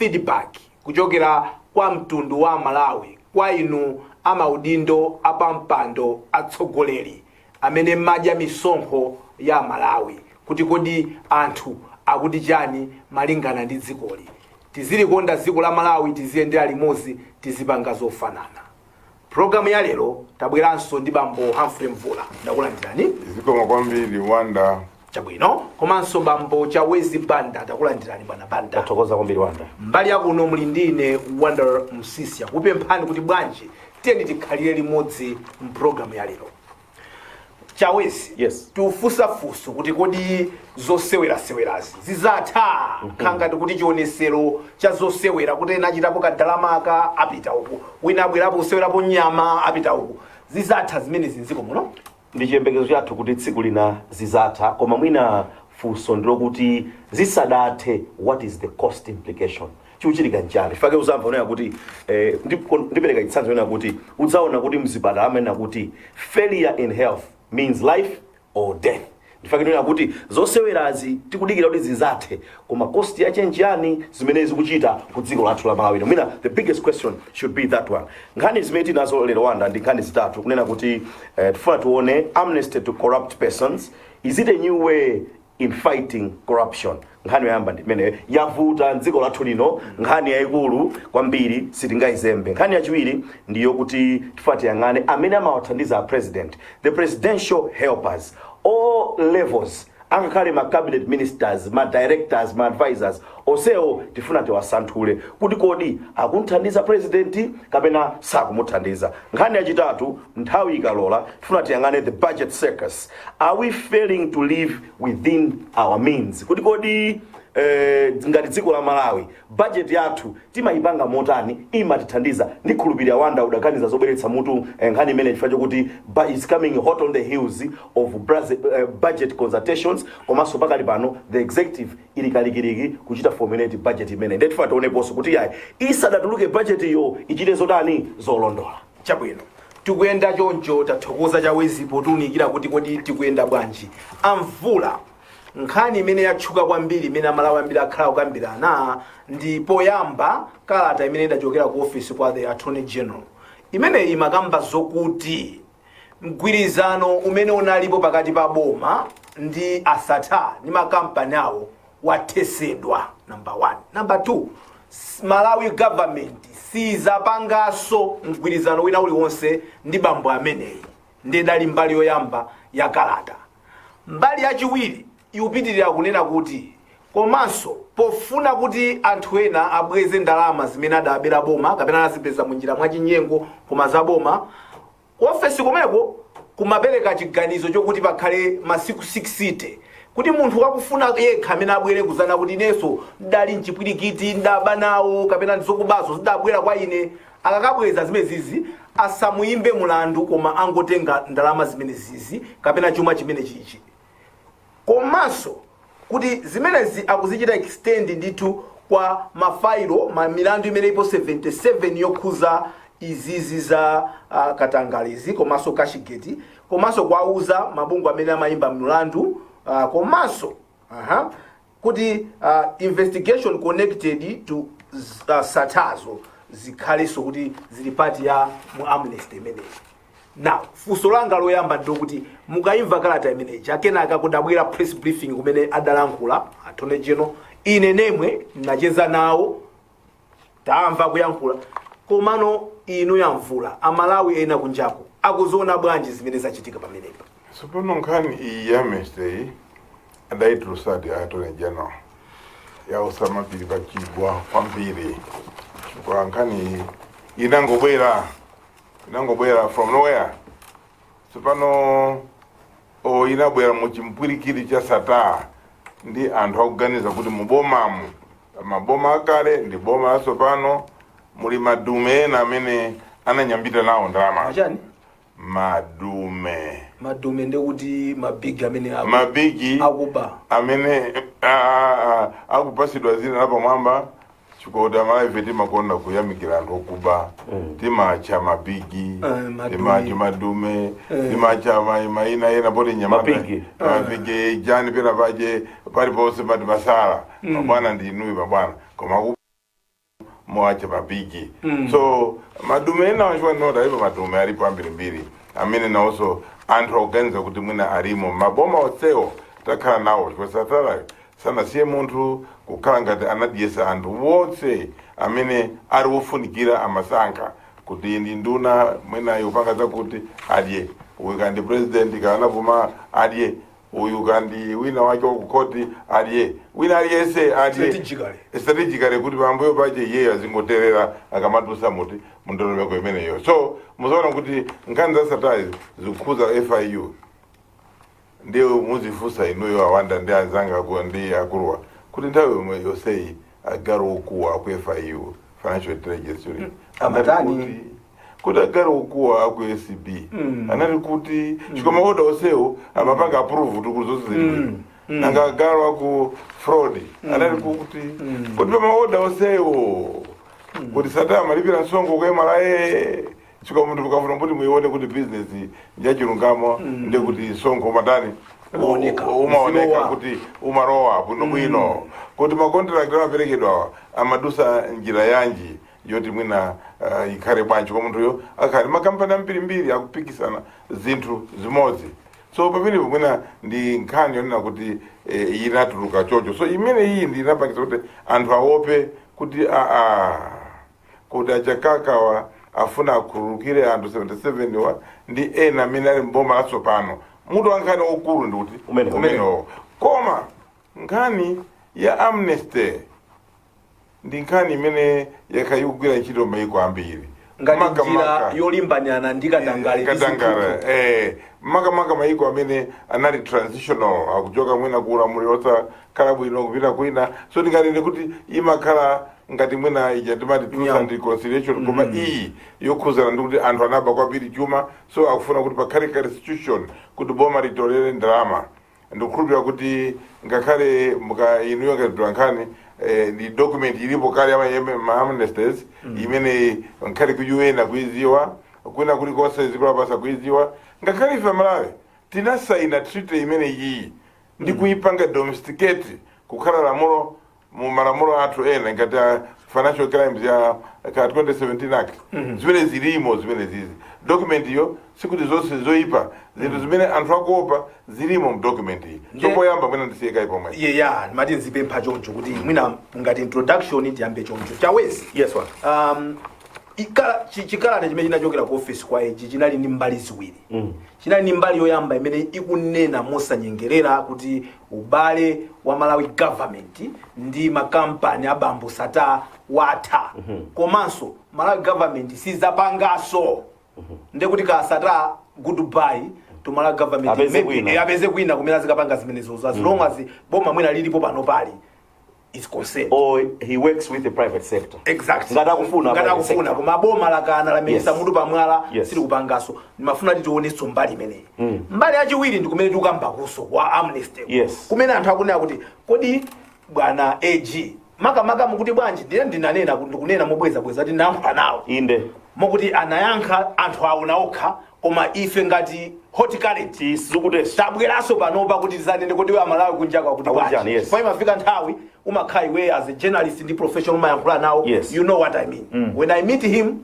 feedback kuchokera kwa mtundu wa Malawi kwa inu amaudindo apampando atsogoleri amene madya misonkho ya Malawi kuti kodi anthu akuti chani malingana ndi dzikoli. Tizilikonda dziko la Malawi, tiziyendera limodzi, tizipanga zofanana. Programu ya lero tabweranso ndi bambo Humphrey Mvula. Ndakulandirani. Zikomo kwambiri Wanda. Chabwino. Komanso bambo Chawezi Banda. Ndakulandirani bwana Banda. Tathokoza kwambiri Wanda. Mbali yakuno muli ndine Wanda Msisia. Kupemphani kuti bwanji tiyeni tikhalire limodzi mprogramu ya lero. Chawezi. Yes. Tufusafuso kuti kodi zosewera-sewerazi zizatha khangati kuti chionesero cha zosewera kuti nachitapo kadalamaka apita uku, wina abwerapo kusewerapo nyama apita uku, zizatha zimene zinziko muno. Ndi chiyembekezo chathu kuti tsiku lina zizatha, koma mwina funso ndilokuti zisadathe, what is the cost implication? Chiuchitika njani? Fake uzamva unayo kuti ndipereka chitsanzo unayo kuti udzaona kuti mzipatala amene kuti failure in health means life or death. Ndifake nena kuti zosewerazi tikudikira kuti zizathe, koma cost ya change yani zimene zikuchita ku dziko lathu la Malawi. Mina the biggest question should be that one. Nkhani zimene tinazo lero Wanda ndi nkhani zitatu kunena kuti tifuna tuone amnesty to corrupt persons. Is it a new way in fighting corruption? Nkhani yoyamba ndi imene yavuta dziko lathu lino, nkhani yayikulu kwambiri sitingayizembe. Nkhani yachiwiri ndiyo kuti tifuna tiyang'ane amene amawathandiza president, the presidential helpers, all levels, angakhale ma cabinet ministers, ma directors, ma advisors, onsewo tifuna tiwasanthule kuti kodi akunthandiza president kapena sakumuthandiza. Nkhani yachitatu nthawi ikalola tifuna tiyang'ane the budget circus. Are we failing to live within our means? Kuti kodi ngati dziko la Malawi budget yathu timayipanga motani imatithandiza? Ndikhulupirira Wanda udakaniza zobweretsa mutu nkhani imene chifukwa chokuti is coming hot on the heels of budget consultations, komanso pakali pano the executive ilikalikiriki kuchita formulate budget imene ndetifa tioneponso kuti yayi isadatuluke budget iyo ichite zotani zolondola. Chabwino. Tikuyenda choncho, tathokoza Chawezi potunikira kuti kodi tikuyenda bwanji. Amvula nkhani imene yatchuka kwambiri imene Amalawi ambiri akhala kukambirana ndi poyamba kalata imene idachokera ku office kwa the Attorney General. Imene imakamba zokuti mgwirizano umene unalipo pakati pa boma ndi asata ndi makampani awo wathesedwa, number 1. Number 2, Malawi government sizapangaso mgwirizano wina uliwonse ndi bambo ameneyi. Ndedali mbali yoyamba ya kalata. Mbali yachiwiri ikupitirira kunena kuti komanso pofuna kuti anthu ena abweze ndalama zimene adabera boma kapena azipeza munjira mwachinyengo koma za boma, ofesi komeko kumapereka chiganizo chokuti pakhale masiku 60 kuti munthu wakufuna yekha amene abwere kuzana kuti inenso ndali mchipwirikiti ndaba nawo kapena ndizokubazo zidabwera kwa ine, akakabweza zimene zizi asamuyimbe mulandu koma angotenga ndalama zimene zizi kapena chuma chimene chichi. Komanso kuti zimenezi akuzichita extend nditu kwa mafailo milandu imene ipo 77 yokhuza izizi za Katangalizi komanso Kashigeti, komanso kwauza mabungwe amene amayimba mlandu, komanso kuti investigation connected to satazo zikhalenso kuti zili pati ya mu amnesty imeneyi. Now, funso langa loyamba ndokuti mukayimva kalata imeneyi akenaka kudabwera press briefing kumene adalankhula Attorney General, ine nemwe nacheza nawo tamva kuyankhula, komano inu yamvula Amalawi ena kunjako akuziona bwanji zimene zachitika pamenepa? Sopono nkhani iyi ya amnesty adayitrusadi Attorney General ya Osama Pilipa Chibwa kwambiri chifukwa nkhani inangobwera from nowhere. Sopano inabwera muchimpwirikiti cha sata ndi anthu akuganiza kuti mubomamu maboma akale ndi boma la sopano muli madume ena amene ananyambita nawo ndalama. Achani? Madume ndekuti mabigi amene mabigi akuba amene akupasidwa zina lapamwamba chikoda Malawi timakonda kuyamikira anthu okuba, timacha mabigi, timacha madume, timacha maina yena poti nyamata mabigi jani pena paje pali pose pati masala mabwana ndi inuyi mabwana koma mwache mapiki so madume ena wachwa nota ipo madume alipo ambirimbiri amene nawonso anthu akuganiza kuti mwina alimo maboma onsewo takhala nawo chikosatala sanasiye munthu kukhala ngati anadyesa anthu wonse amene ali wofunikira amasankha kuti ndi nduna mwina yopanga zakuti adye uyu kandi president kanavuma adye uyu kandi wina wake wakukoti adye wina aliyese adye strategically kuti pambuyo pache iyeyo azingoterera akamatusa muti mundolomeko imeneyo so muzaona kuti nkhani zasatazi zikukhuza FIU ndiyo muzifusa inuyo awanda ndi azanga ndi akuruwa kuti nthawi yonseyi agaro okuwa ku FIU Financial Intelligence Unit amatani kuti agaro okuwa aku SCB anali kuti chikoma oda onsewo amapanga approve kuti zonse zili nanga agaro aku fraud anali kuti pa oda onsewo kuti satama malipira nsongo kwemala chikoma munthu mukafuna kuti muione kuti business njachilungamo ndi kuti songo matani umaoneka kuti umarowa bwino kuti makontrakt amaperekedwa amadusa njira yanji yoti mwina ikhale bwanji kwa munthuyo akhale makampani ambirimbiri akupikisana zinthu zimodzi so pamenepo mwina ndi nkhani yonena kuti inatuluka chocho so imene iyi ndi inapangisa kuti anthu aope kuti kuti achakakawa afuna akhululukire anthu 77 wa ndi ena amene ali mboma latsopano mutu wankhani okulu ndi kuti umenewo koma nkhani ya amnesty ndi nkhani imene yakhayikugwira ntchito maiko ambiri ngati njira yolimbanyana ndi katangale makamaka maiko amene anali transitional akuchoka mwina kulamuliro osakhala bwino kupita kwina so ndinganene kuti imakhala ngati mwina ichatimati truth and reconciliation koma iyi yokhuzana ndi kuti anthu anaba kwambiri chuma so akufuna kuti pakhale ka restitution kuti boma litolere ndalama ndikukhulupirira kuti ngakhale inuyo ngati nkhani the document ilipo kale ama amnesties imene nkhali ku UN akuiziwa kuna kuli konse zikula basa kuiziwa ngakhale ife Malawi tinasaina treaty imene iyi ndi kuipanga domesticate kukhala lamulo mu malamulo athu ena ngati financial crimes ya 2017 act zimene zilimo zimene zizi document iyo sikuti zonse zoipa zinthu zimene anthu akuopa zilimo mu document iyi chopoyamba mwina ndisiyeka ipomwe mati nzipempha choncho kuti mwina ngati introduction tiyambe choncho chawezi yes one chikalata chimene chinachokera ku office kwa ichi chinali ndi mbali ziwiri chinali ndi mbali yoyamba imene ikunena mosanyengerera kuti ubale wa Malawi government ndi makampani abambo sata watha komanso Malawi government sizapangaso ndekuti ka sata goodbye to Malawi government apeze kwina kumene azikapanga zimenezo as long as boma mwina lilipo pano pali is concerned or he works with the private sector exactly ngata kufuna koma boma lakana lamisa mutu pamwala sili kupangaso ndimafuna titioneso mbali imeneyi mbali yachiwiri ndi kumene tikambakuso wa amnesty kumene anthu akunena kuti kodi bwana AG makamaka mukuti bwanji ndiye ndinanena ndikunena mobweza kuti ndinayankha nawo inde mokuti anayankha anthu awo naokha koma ife ngati horticulture sizukutesa tabweraso panopa kuti tizanene kuti we Malawi kunjaka kuti bwanji kwa imafika nthawi umakhala iwe as a journalist ndi professional umayankhula nawo you know what I mean when I meet him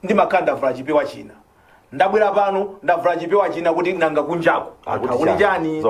ndimakhala ndavula chipewa china ndabwera pano ndavula chipewa china kuti nanga kunjako akuti chani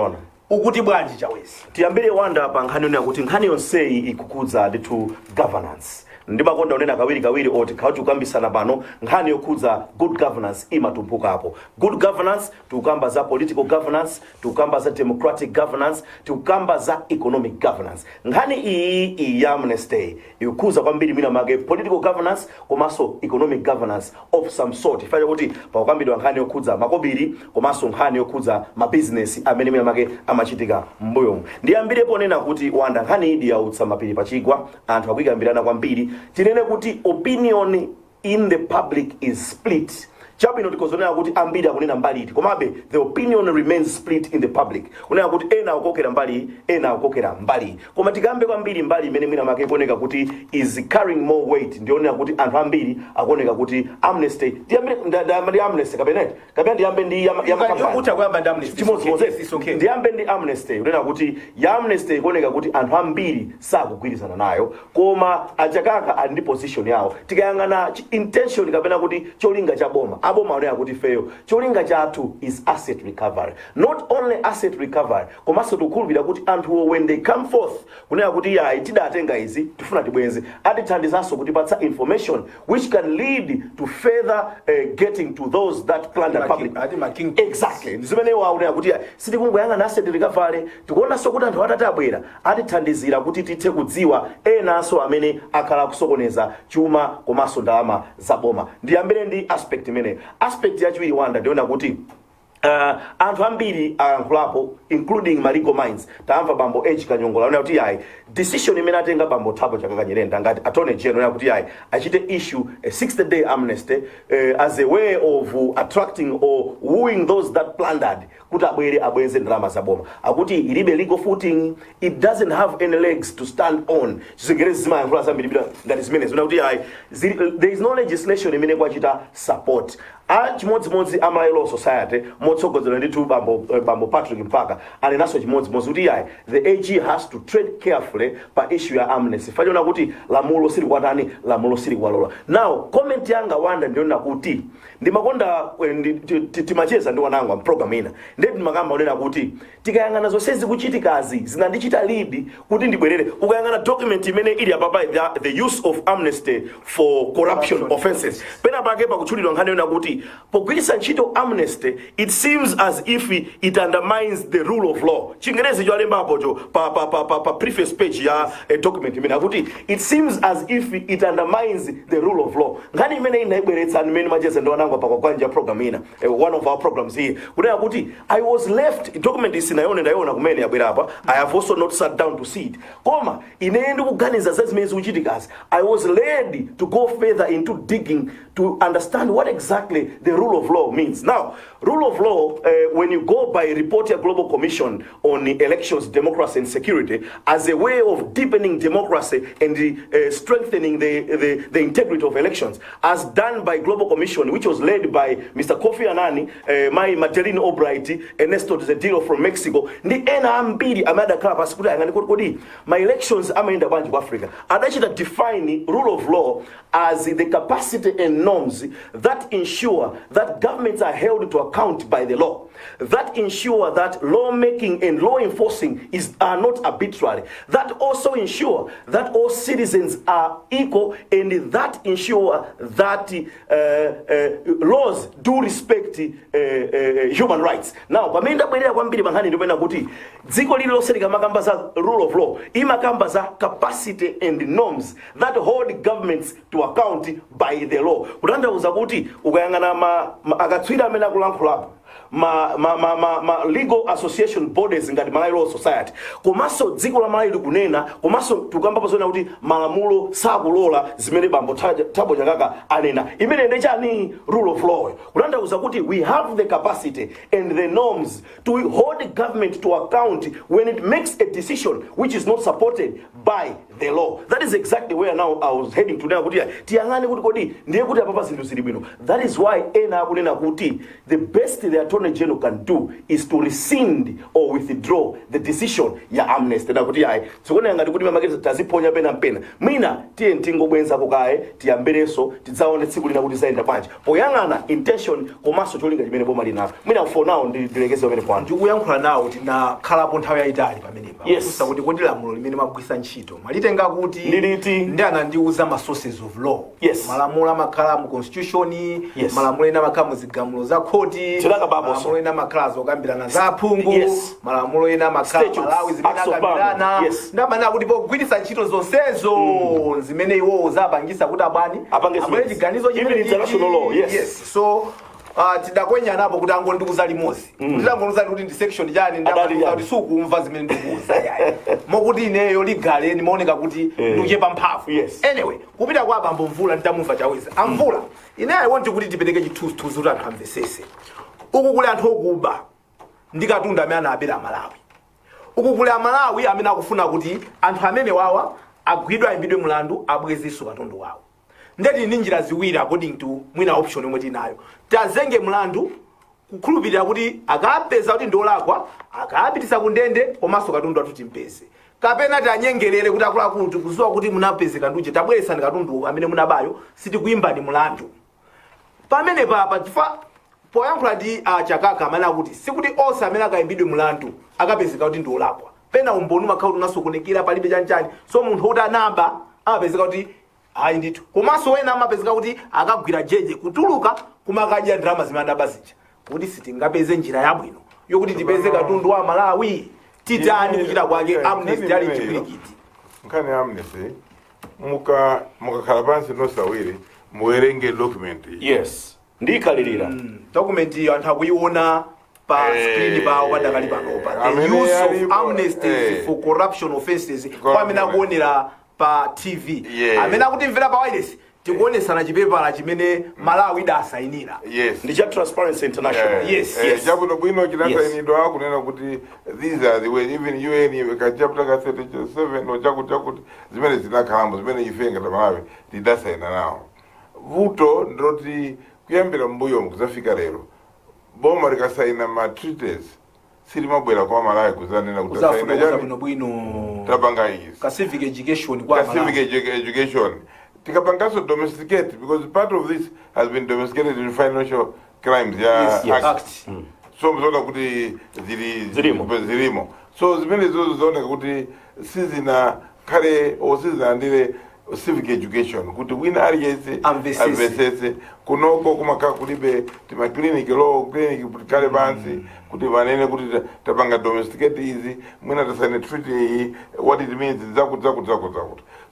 ukuti bwanji chawezi tiyambire wanda pa nkhani yonena kuti nkhani yonseyi ikukhudza ndithu governance ndimakonda unena kawiri oti khauti kukambisana pano nkhani yokhudza good governance imatumpukapo good governance tikukamba za political governance tikukamba za democratic governance tikukamba za economic governance nkhani iyi ya amnesty ikukhudza kwambiri mina make political governance komanso economic governance of some sort ifanye kuti pakukambidwa nkhani yokhudza makobiri komanso nkhani yokhudza mabusiness amene mina make amachitika mbuyomu ndiyambire ponena kuti wanda nkhani idi yautsa mapiri pachigwa anthu akuyikambirana kwambiri tinene kuti opinion in the public is split chabwino tikozonera kuti ambiri akunena mbali iti komabe the opinion remains split in the public kunena kuti ena akukokera mbali ena akukokera mbali koma tikambe kwambiri mbali imene mwina make ikuoneka kuti is carrying more weight ndionera kuti anthu ambiri akuoneka kuti amnesty ndiyambe amnesty kapena ndiyambe ndi ndiyambe ndi amnesty kunena kuti ya amnesty ikuoneka kuti anthu ambiri sakugwirizana nayo koma achakaka ali ndi position yawo tikayang'ana intention kapena kuti cholinga cha boma aboma onena kuti feyo cholinga chathu is asset recovery, not only asset recovery komanso tikukhulupirira kuti anthuwo when they come forth kunena kuti yayi tidatenga izi tifuna tibwenze atithandizanso kutipatsa information which can lead to further getting to those that plunder public. Exactly zimene waunena kuti sitikungoyang'ana asset recovery tikuonanso kuti anthu atati abwera atithandizira kuti tithe kudziwa enanso amene akhala kusokoneza chuma komanso ndalama za boma. Ndiyambire ndi aspect imene aspect yachiwiri wanda ndiona kuti anthu ambiri ayankhulapo including Legal Minds tamva bambo H Kanyongola ona kuti yayi decision imene atenga bambo Thabo Chaka Nyirenda ngati attorney general ona kuti yayi achite issue a 60-day amnesty as a way of attracting or wooing those that plundered kuti abwenze ndalama za boma akuti ilibe legal footing, it doesn't have any legs to stand on. Chizingerezi zimayankhula zambiri ngati zimene zona kuti yayi there is no legislation imene kwachita support chimodzimodzi Law Society motsogozera ndi bambo Patrick Mpaka anenaso chimodzimodzi kuti yayi the AG has to tread carefully pa issue ya amnesty fanyona kuti lamulo sili kwatani lamulo sili kwalola. Now comment yanga wanda ndiona kuti ndimakonda timacheza ndi wanangu program ina ndi ndimakamba onena kuti tikayang'ana zonse zikuchitikazi zinandichita lead kuti ndibwerere ukayang'ana document imene ili apapa the use of amnesty for corruption offenses pena pake pakutchulidwa nkhani yona kuti pogwiritsa ntchito amnesty it seems as if it undermines the rule of law. Chingerezi cho alembapo cho pa preface page ya document imene akuti it seems as if it undermines the rule of law. Nkhani imene inaibweretsa imene macheza ndi wanangu pa kwanja program ina one of our programs here kunena kuti I was left document isinayone ndayona kumene yabwera apa I have also not sat down to see it koma ine ndikuganiza zazimene zikuchitikazi I was led to go further into digging to understand what exactly the rule of law means. Now, rule of law, when you go by report a Global Commission on Elections, Democracy and Security as a way of deepening democracy and strengthening the integrity of elections, as done by Global Commission, which was led by Mr. Kofi Annan, Madeleine Albright, Ernesto Zedillo from Mexico, the NMB, Amanda Klapas, my elections are in the bunch of Africa. And actually define rule of law as the capacity and norms that ensure that governments are held to account by the law, that ensure that lawmaking and law enforcing are not arbitrary, that also ensure that all citizens are equal, and that ensure that laws do respect human rights. Now, pamenda bwerera kwambiri bankhani ndipena kuti dziko lililonse likamakamba za rule of law imakamba za capacity and norms that hold governments to account by the law. Kutanthauza kuti ukayang'ana akatswiri amene akulankhulapo ma legal association bodies ngati Law Society komanso dziko la Malawi likunena komanso tukamba pozona kuti malamulo sakulola zimene bambo Thabo Chaka anena imene ndechani rule of law. Kutanthauza kuti we have the capacity and the norms to hold the government to account when it makes a decision which is not supported by the law. That is exactly where now I was heading to now kuti tiyang'ane kuti kodi ndiye kuti apapa zinthu zili bwino. That is why ena akunena kuti the best the Attorney General can do is to rescind or withdraw the decision ya amnesty. Na kuti tsokona ngati kuti mamaketi taziponya pena mwina tiye ntingobwenza kukaye tiyambereso tidzaone tsiku lina kuti zaenda bwanji poyang'ana intention komanso cholinga chimene boma linacho. Mwina for now ndilekeze pamene pano ndikuyankhula nawo kuti nakhalapo nthawi yayitali pamenepa yes kuti kodi lamulo limene magwisa ntchito malitenga kuti ndiliti ndi anandiuza ma sources of law. Yes. Malamulo amakhala mu constitution, yes. Malamulo ena amakhala mu zigamulo za khoti, malamulo ena amakhala zokambirana za phungu, yes. Malamulo ena amakhala Malawi zimene akambirana, yes. Ndamana kuti pogwiritsa ntchito zonsezo zimene iwo zapangisa kuti abani apange chiganizo chimene international law. Yes. Yes. So tidakwenyanapo kuti angondiuza limodzi nditangondiuza kuti ndi section chani ndakuuza kuti sukumva zimene ndikuuza yayi mokuti ineyo ligale ndimaoneka kuti ndikuchepa mphamvu. Anyway, kupita kwa abambo Mvula nditamumva Chaweza amvula ine I want kuti tipereke chithunzithunzi kuti anthu amvesese. Uku kuli anthu okuba ndi katundu amene anabera Amalawi. Uku kuli Amalawi amene akufuna kuti anthu amene wawa agwidwa ayimbidwe mlandu abwezeso katundu wawo. Ndeti ndi njira ziwiri according to mwina option yomwe tinayo. Tazenge mlandu kukhulupirira kuti akapeza kuti ndolakwa akapitisa kundende komanso katundu athu timpeze. Kapena tanyengerere kuti akuluakulu tikuziwa kuti munapezeka nduje tabweresani katundu amene munabayo sitikuimbani mlandu. Pamene papa chifa poyankhula ndi Chakaka amene akuti sikuti onse amene akayimbidwe mlandu akapezeka kuti ndolakwa. Pena umboni makhala unasokonekera palibe chanchani so munthu kuti anaba amapezeka kuti hayi ndithu komanso wena amapezeka kuti akagwira jeje kutuluka kumakadya ndalama zimene adabazija kuti sitingapeze njira yabwino yokuti tipeze katundu wa Malawi titani kuchita kwake amnesty ali chipirikiti. Nkhani amnesty mukakhala pansi nosawiri muwerenge document. Yes, ndikalirira document iyo anthu akuiona pa screen pawo padakali panopa the use of amnesty for corruption offenses kwa amene akuonera pa TV amene akutimvera pa wireless tikuonesana chipepala chimene Malawi idasayinira. Ndi cha Transparency International. Yes. Chabuno bwino chinasayinidwa kunena kuti these are the way even UN ka chapter 37 ochakuti zimene zinakhalamo zimene ife ngati Malawi tidasayina nawo. Vuto ndoti kuyambira mbuyo mukuzafika lero boma likasayina ma treaties silimabwera kwa Malawi kuzanena kuti sayina jani bwino tabanga izi ka civic education kwa Malawi. Civic education tikapangaso domesticate because part of this has been domesticated in financial crimes act. So mzona kuti zilimo so zimene zooneka kuti sizina kale o sizina ndile civic education kuti wina aliyese amvesese kunoko kumakhala kulibe tima clinic kale pansi kuti vanene kuti tapanga domesticate izi mwina tasane treaty iyi what it means zakuti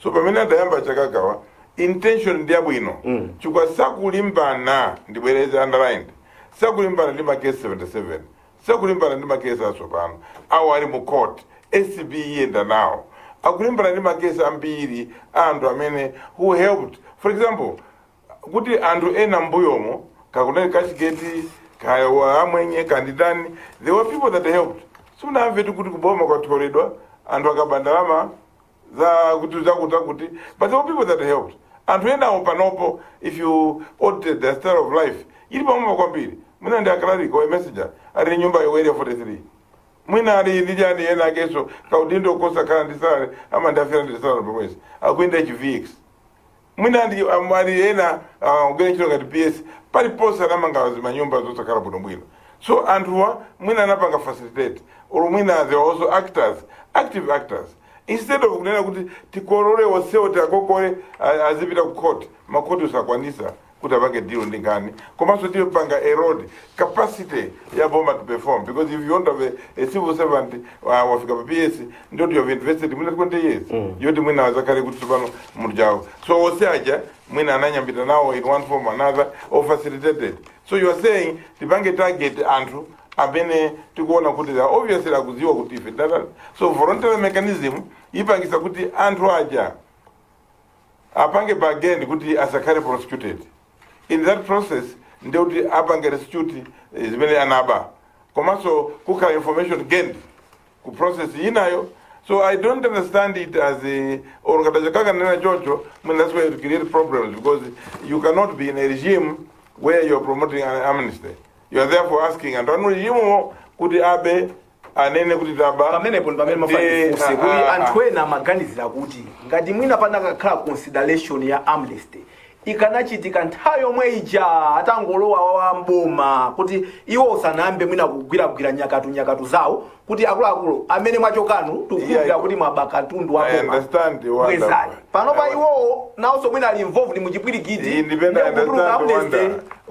so pamene adayamba Chakakawa intention ndi yabwino chikwa sakulimbana ndibwereza underlined sakulimbana ndi makesi 77 sakulimbana ndi makesi atsopano awo ali mu court SCB yenda nawo akulimbana ndi makesi ambiri anthu amene who helped for example kuti anthu ena mbuyomo kakunali kachigeti kaya amwenye kandidani there were people that helped sunamve kuti kuboma kwatholedwa anthu akabandalama za kuti but there were people that helped anthu ena panopo if you audit the style of life ili pamoma kwambiri mwina ndi akalariko a messenger ali nyumba ya area 43 mwina ali ndijani ena keso kaudindo kosa kana ndisale ama ndafira ndisale pomwezi akwenda HVX mwina ndi amali ena ugene chilo ngati PS pali posa namanga zimanyumba zosakhala bwino so anthuwa mwina anapanga facilitate or mwina they are also active actors instead of kunena kuti tikolole onsewo tiakokole azipita ku court makoti usakwanisa kuti apange deal ndi ngani komanso tipanga erode capacity ya boma to perform because if you want to have a civil servant wafika pa PS ndio you have invested mwina 20 years yoti mwina azakale kuti tsopano munthu jawo so onse aja mwina ananyambita nawo in one form or another or facilitated so you are saying tipange target anthu amene tikuona kuti obviously akuziwa kuti ife so voluntary mechanism ipangisa kuti anthu aja apange bargain kuti asakhale prosecuted in that process ndio kuti apange restitute zimene anaba komanso kukhala information gained ku process inayo so I don't understand it as a or Chakaka nena chocho when that's why you create problems because you cannot be in a regime where you are promoting an amnesty. You are therefore asking and regime kuti abe anene kuti taba pamene mafanifusi kuti anthu ena amaganizira kuti ngati mwina panakakhala consideration ya amnesty ikanachitika nthawi yomwe ija atangolowa wa mboma kuti iwo usanayambe mwina kugwira nyakatu zawo kuti akuluakulu amene mwachokanu tikugwira kuti mwabaka katundu wa boma kwezani panopa iwo nawonso mwina ali involved muchipwirikiti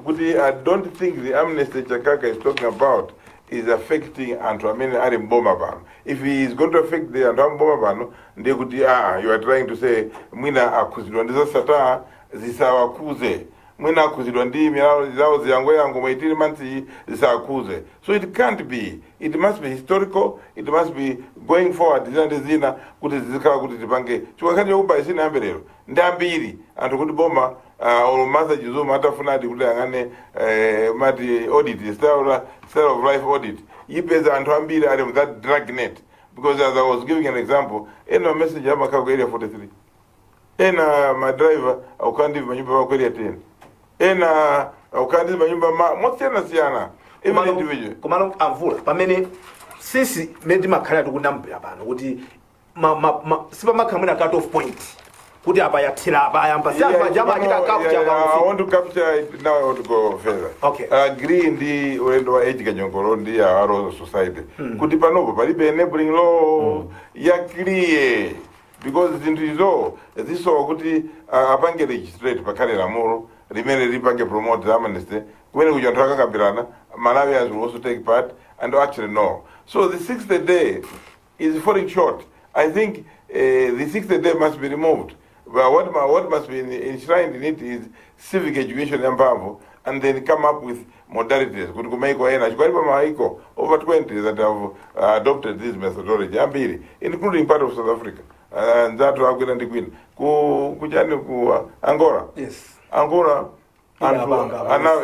kuti I don't think the amnesty Chakaka is talking about is affecting anthu amene ali mboma pano. If he is going to affect the anthu mboma pano ndiye kuti you are trying to say mwina akhuzidwa ndi zasata zisawakuze mwina akuzidwa ndi milawo zawo ziyangoyango mwa 18 months zisakuze. So it can't be. It must be historical. It must be going forward. Zina kuti zizikhala kuti tipange. Chikakati yokuba isina yambelero. Ndambiri anthu kuti boma olomaza chizuma atafunati kuti angane mati audit, style of life audit. Yipeza anthu ambiri ali with that dragnet. Because as I was giving an example, ena message ya makako area 43. Ena my driver aukandi manyumba wako area 10. Ena aukandi manyumba motena siyana. Even individual. Komano Amvula pamene sisi mendi makhala tikunambira pano kuti sipamakhala mwina cut off point. Kuti apa yathira apa ayamba siyamba jama achita capture I want to capture it now. I want to go further. Okay. Agree ndi ulendo wa age kanyongolo ndi ya Aro society. Kuti panopo palibe enabling law ya clear. Because zinthu izo ziso kuti apange registrate pakale Lamulo limene lipange promote amnesty kumene kuja anthu akakambirana Malawians will also take part and actually no. So the 60th day is falling short. I think the 60th day must be removed. But what must be enshrined in it is civic education and then come up with modalities. Kuti kumaiko ena chikwalipa maiko over 20 that have adopted this methodology ambiri, including part of South Africa. Nzatu akwina ndikwina kuchani ku Angola. Yes. Angola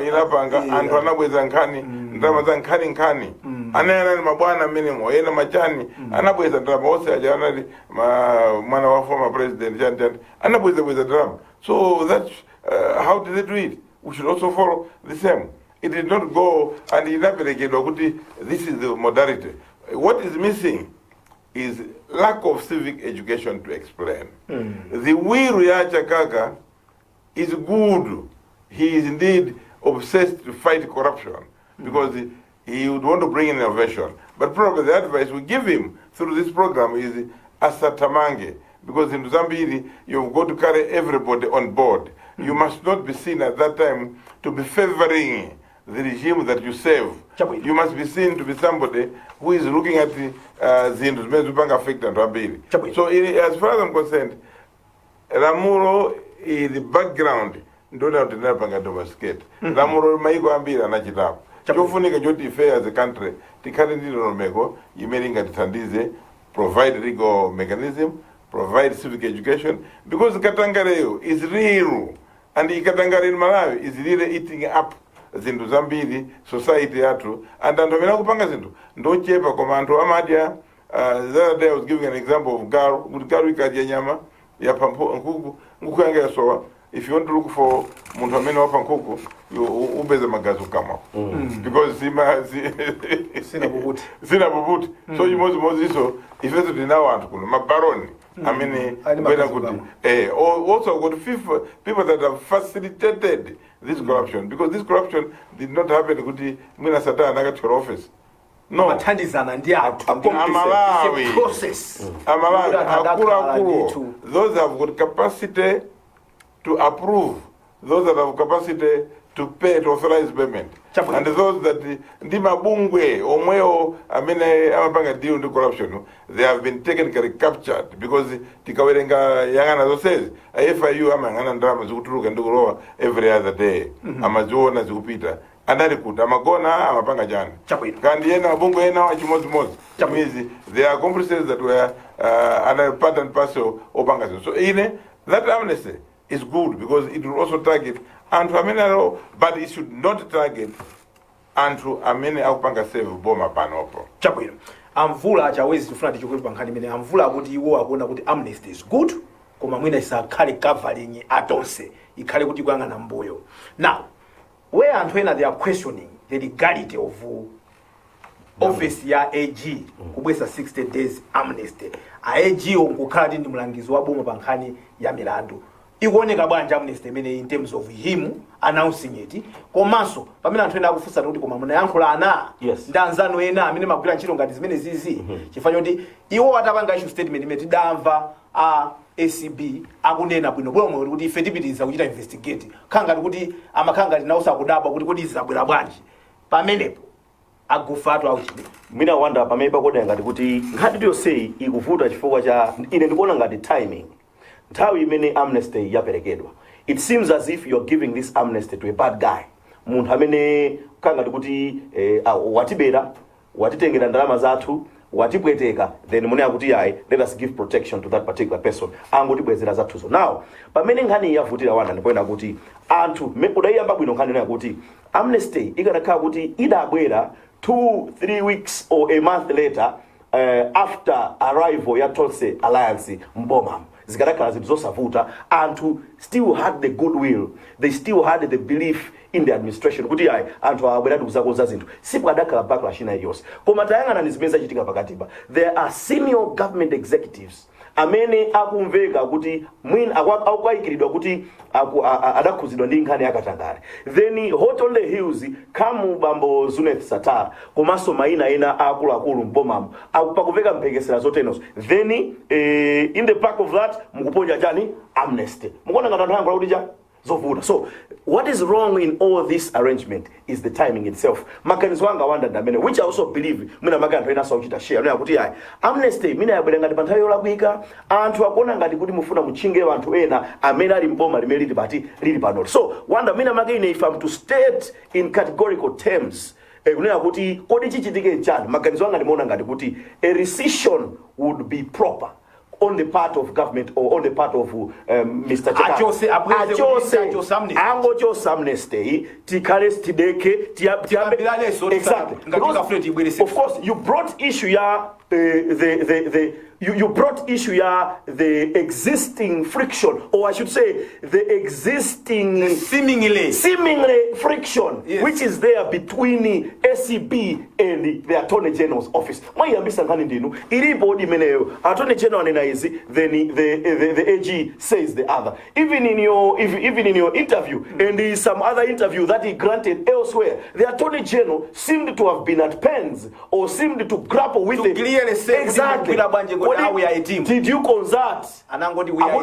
inapanga anthu anabweza nkhani ndalama za nkhani anayana ni mabwana minimo yena machani anabweza ndalama ose aja anali mwana wa former president Jan anabweza ndalama. So that's how did they do it? We should also follow the same. It did not go and inaperekedwa kuti this is the modality. What is missing is lack of civic education to explain. The will ya Chakaka is good. He is indeed obsessed to fight corruption because he would want to bring in innovation. But probably the advice we give him through this program is asatamange, because in Zambia you've got to carry everybody on board. You must not be seen at that time to be favoring the regime that you save. You must be seen to be somebody who is looking at the affect and Zambia. So as far as I'm concerned, Lamulo is the background. Ndona tinapanga domesticate. Lamulo maiko ambira anachitapo. Chofunika choti ife as a country tikhale ndi ndondomeko imene ingatithandize, provide legal mechanism, provide civic education, because Katangareyo is real, and Ikatangare in Malawi is really eating up zinthu zambiri society yathu, and anthu amene akupanga zinthu ndochepa koma anthu amadya. The other day I was giving an example of galu, kuti galu ikadya nyama ya nkhuku yanga yasowa. If you want to look for munthu amene wapha nkhuku, you ubeze magazi ukama. Because sina bubuti. So mozi so ifeso tinawo anthu kuno mabaroni amene kwena kuti also got people that have facilitated this corruption, because this corruption did not happen kuti mwina satana akathola office. No. Mathandizana ndi anthu. Amalawi. It's a process. Amalawi akulu. Those have got capacity to approve, those that have capacity to pay, to authorize payment. And those that ndimabungwe omweo amene amapanga deal with corruption, they have been technically captured, because tikawerenga yangana zosezi FIU amangana ndalama zikutuluka ndikulowa every other day. Amaziona zikupita analikuta amagona amapanga jani kandi yena abungu yena wachimodzimodzi. Means they are accomplices that were another part and parcel opanga. So that amnesty is good, because it will also target anthu amene, but it should not target anthu amene akupanga save boma panopo. Chabwino. Amvula achawezi tifuna tichokera pa nkhani imene Amvula akuti iwo akuona kuti amnesty is good, koma mwina isakhale covering atonse, ikhale kuti kuyang'ana mbuyo. Now, where anthu ena they are questioning the legality of office ya AG kubwesa 60 days amnesty. AG nkukhala ndi mlangizi wa boma pa nkhani ya milandu. Ikuoneka bwanji amnesty imene in terms of him announcing it, komanso pamene anthu ena akufunsa kuti koma munayankhula ana ndanzano ena amene magwira ntchito ngati zimene zizi chifukwa choti iwo atapanga issue statement imene tidamva ACB akunena bwino bwomwe kuti ife tipitiriza kuchita investigate khanga kuti amakhanga linausa kudabwa kuti kodi izabwera bwanji pamenepo agufatu auchide. Mina wanda pamene pakoda ngati kuti ngati yonse ikuvuta chifukwa cha ine ndikuona ngati timing. nthawi imene amnesty yaperekedwa, it seems as if you're giving this amnesty to a bad guy, munthu amene kanga kuti watibera, watitengera ndalama zathu, watipweteka, then mune akuti yayi, let us give protection to that particular person, angotibwezera zathuzo. Now pamene nkhani yavutira wanda ndipoenda kuti anthu udayamba bwino nkhani yakuti amnesty ikanakhala kuti idabwera 2-3 weeks or a month later after arrival ya Tulsi Alliance mboma, zikadakhala zinthu zosavuta, anthu still had the goodwill, they still had the belief in the administration kuti yayi anthu abweradi kuzakoza zinthu, sipwadakhala backlash ina yonse. Koma tayang'ana ndi zimene zachitika pakatipa, there are senior government executives amene akumveka kuti mwina akwayikiridwa kuti adakhuzidwa ndi nkhani yakatangale, then hot on the heels kamu bambo Zuneth Sattar komanso maina ena akuluakulu mbomamo pakuveka mphekesera zotenos, then in the back of that mukuponya chani amnesty. Mukuona ngati anthu ayankhula kuti cha zovuta. So what is wrong in all this arrangement is the timing itself. Maganizo anga wanda ndamene, which I also believe mina maganthu ena sauchita share no yakuti yayi amnesty mina yabwera ngati pa nthawi yolakwika, anthu akuona ngati kuti mufuna muchinge anthu ena amene ali mboma limene lili pano. So wanda mina magene, if I'm to state in categorical terms, kunena kuti kodi chichitike chani, maganizo anga ndimaona ngati kuti a rescission would be proper on the part of government or on the part of Mr. Achose amnesty tikale tideke exactly. Because of course you brought issue ya you brought issue ya the existing friction, or I should say the existing seemingly friction, yes, which is there between SCB and the Attorney General's office. Mwayambisa nkani ndinu ilipo dimeneyo Attorney General nena izi, then the AG says the other. Even in your interview and some other interview that he granted elsewhere, the Attorney General seemed to have been at pains or seemed to grapple with it. Clearly say exactly. We are a team. Did you consult? Anangoti we are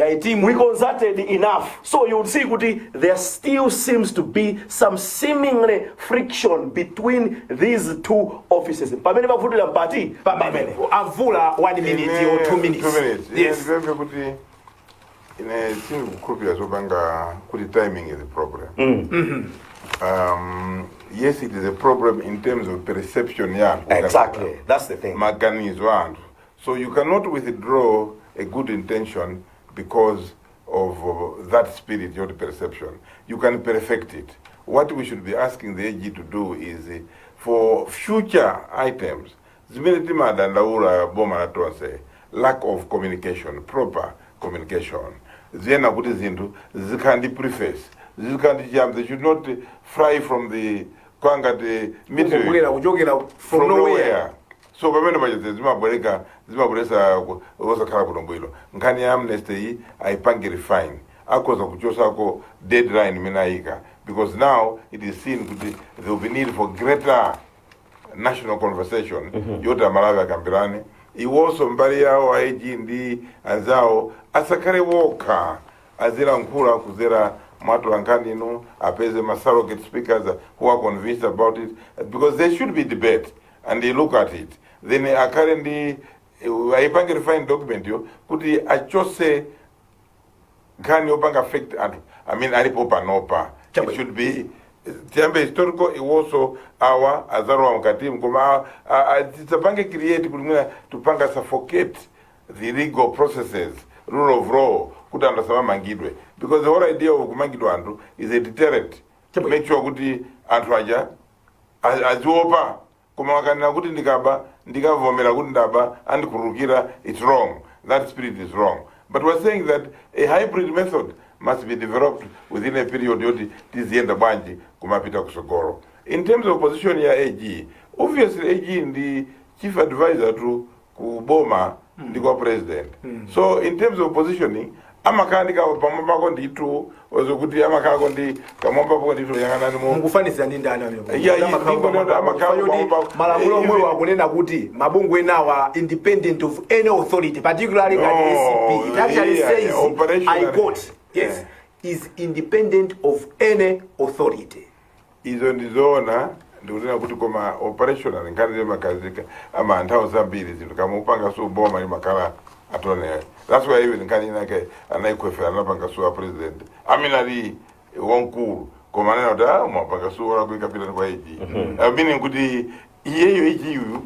a team. We consulted enough. So you would see kuti there still seems to be some seemingly friction between these two offices. Pamene bavutira mpati pamene avula 1 minute or 2 minutes. 2 minutes. Yes. Kuti ine single kupira zobanga kuti timing is a problem. Yes, it is a problem in terms of perception. Yeah, exactly. That's the thing. Maganizo. So you cannot withdraw a good intention because of that spirit, your perception. You can perfect it. What we should be asking the AG to do is for future items, lack of communication, proper communication. Then zikandi preface. They should not fry from the from nowhere. So pamene pachete zimabweresa khala kunombo nkhani ya amnesty aipange refine akoza kuchosako deadline menaika, because now it is seen kuti there will be need for greater national conversation yota Malawi akambirane iwonso mbali yawo aiji ndi anzawo asakale woka azira nkula kuzera mwatu ankani ino apeze surrogate speakers who are convinced about it, because there should be debate and they look at it. Then currently aipange refine document yo kuti achose kani opanga affect alipo panopa. It should be tiambe historical, it also our azaro mkati mkoma titapange create kulimuna tupanga suffocate the legal processes, rule of law kuti andasama mangidwe, because the whole idea of kumangidwa andu is a deterrent to make sure kuti antu aja aziopa kuma wakanina kuti ndikavomera kuti ndaba and kurukira, it's wrong. That spirit is wrong. But we're saying that a hybrid method must be developed within a period yoti tizienda bwanji kumapita kusogoro. In terms of position ya AG, obviously AG ndi chief advisor to kuboma ndi kwa president. So in terms of positioning, amakandika pamamba konditu ozokuti amakako ndi kamomba konditu yangana mu mukufanisa ndi ndani amene amakako malamulo omwe wakunena kuti mabungwe enawa independent of any authority, particularly like SCP. It actually says I quote, yes, is independent of any authority. Izo ndizona ndikutina kuti koma operational ngani makazika ama nthawi zambiri zinthu kama upanga so boma makala atone. That's why even kanina ke anaikwefe anapanga suwa president. Aminali wonkuru komanena da mwapanga suwa kwa kapita kwa AG. Meaning kuti iyeyo AG yuyu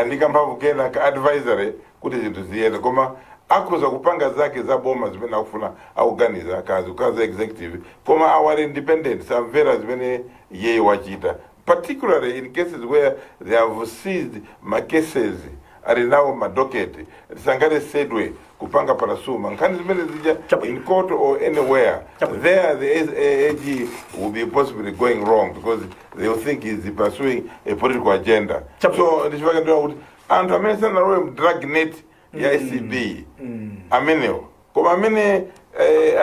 ndikambavu kena ka advisory kuti zintu ziyenda koma akuza kupanga zake za boma zimene akufuna akuganiza kazi executive koma our independent samvera zimene yeye wachita, particularly in cases where they have seized my cases are now madocket sangare sedwe kupanga parasuma nkhani zimene zija in court or anywhere there the AG will be possibly going wrong because they will think he's pursuing a political agenda. So ndishivaka ndio kuti anthu amene sanalowe dragnet ya ACB amenewo koma amene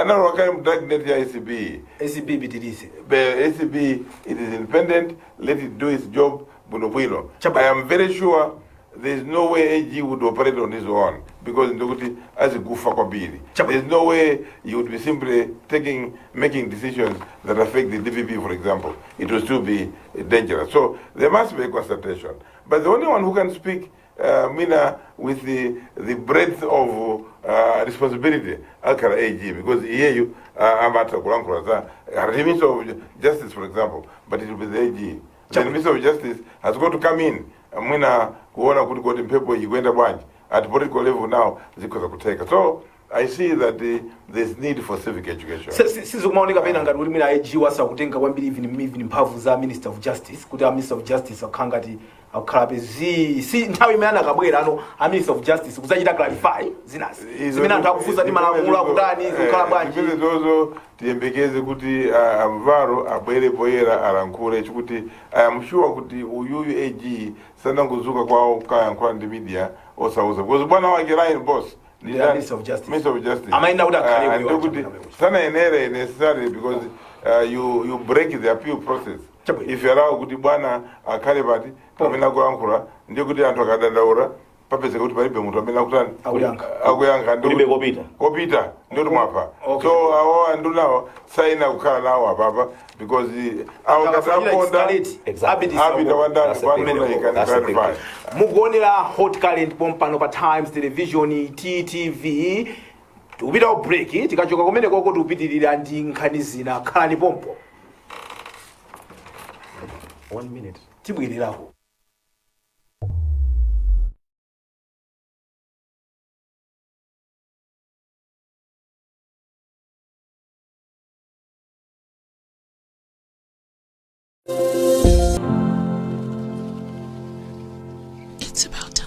analowa kale dragnet ya ACB bitirize ACB it is independent, let it do its job bwinobwino. I am very sure there is no way AG would operate on his own because ndokuti azigufa kwambiri. There is no way you would be simply making decisions that affect the DPP, for example. It will still be dangerous. So there must be a consultation. But the only one who can speak Mina with the breadth of responsibility, Alkara AG, because here you Amata Kulankuraza, the Minister of Justice, for example, but it will be the AG. The Minister of Justice has got to come in. Mwina kuona kuti koti mpepo ikwenda bwanji at political level now zikoza kuteka. So I see that there's need for civic education. Sizokumaoneka pena ngati kuti mwina AG wasa kutenga kwambiri even mphamvu za Minister of Justice kuti a Minister of Justice akhangati akhalape si nthawi imene akabwera ano a Minister of Justice kuzachita clarify zinazi zimene anthu akufunsa ndi malamulo akutani zikhala bwanji zozo tiyembekeze kuti amvaro abwere poyera alankhule chikuti I am sure kuti uyuyu AG sanangozuka kwawo kayankhula ndi media osauza because bwana wake Ryan Boss Minister of Justice. Minister of Justice. Amaina kuti akhale sana enere necessary because you break the appeal process. If you allow kuti bwana akhale pati pamene kulankhula ndiye kuti anthu akadandaula papeze kuti palibe munthu amene akutani akuyankha ndibe kopita ndiye mwapa. So awo andunawo saina kukhala nawo apapa because awo kasaponda abita wanda clarify. Mukuonera Hot Current pompano pa Times Television TTV tikupita ku break tikachoka kumene koko tikupitirira ndi nkhani zina khalani pompo 1 minute tibwererako. It's about time.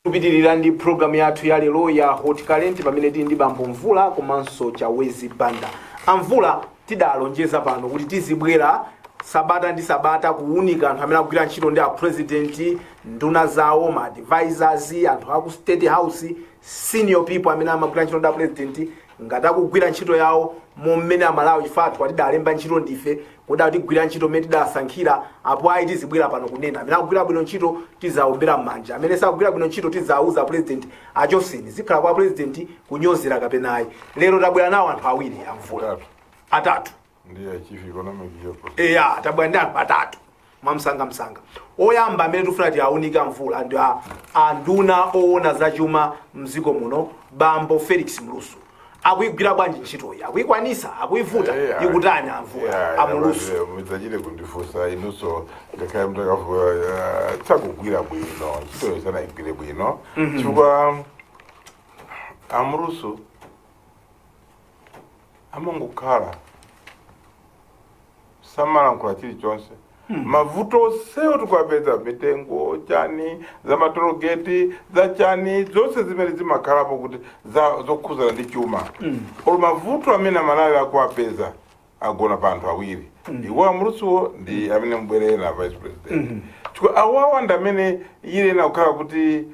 Kupitirira ndi program yathu ya lero ya Hot Current pamene tili ndi Bambo Mvula komanso Chawezi Banda. Amvula tidalonjeza pano kuti tizibwera sabata ndi sabata kuunika anthu amene akugwira ntchito ndi a president, nduna zawo, ma advisors, anthu aku State House, senior people amene amagwira ntchito ndi a president ngati akugwira ntchito yawo momene amalawi chifatu atidalemba ntchito ndife kuda tigwira ntchito mmene tidasankhira apo ayi tizibwera pano kunena amene akugwira bwino ntchito tizaombera m'manja amene sakugwira bwino ntchito tizauza president achoseni zikhala kwa president kunyozera kapenayi. Lero tabwera nawo anthu awiri Amvula atatu ndiye chief economic jopo tabwera ndi anthu atatu mwamsanga. Oyamba amene tifuna tiawunika Amvula ndi anduna oona zachuma mziko muno Bambo Felix Mlusu. Akuyigwira bwanji ntchito iyi akuyikwanisa akuyivuta ikutani Amvula amulusu muzachire kundifusa inunso ngakhale mntu akavuga tsakugwira bwino ntchito isana igwire bwino chifukwa amulusu amangokhala samalankhula chilichonse mavuto sewo tukwapeza mitengo chani za matorogeti za chani zonse zimene zimakhalapo kuti zokhuzana ndi chuma olo mavuto amene amalawi akuwapeza agona pa anthu awiri iwo amulusuwo ndi amene mbwerere na vice president chifukwa awawa ndi amene iyena kukhala kuti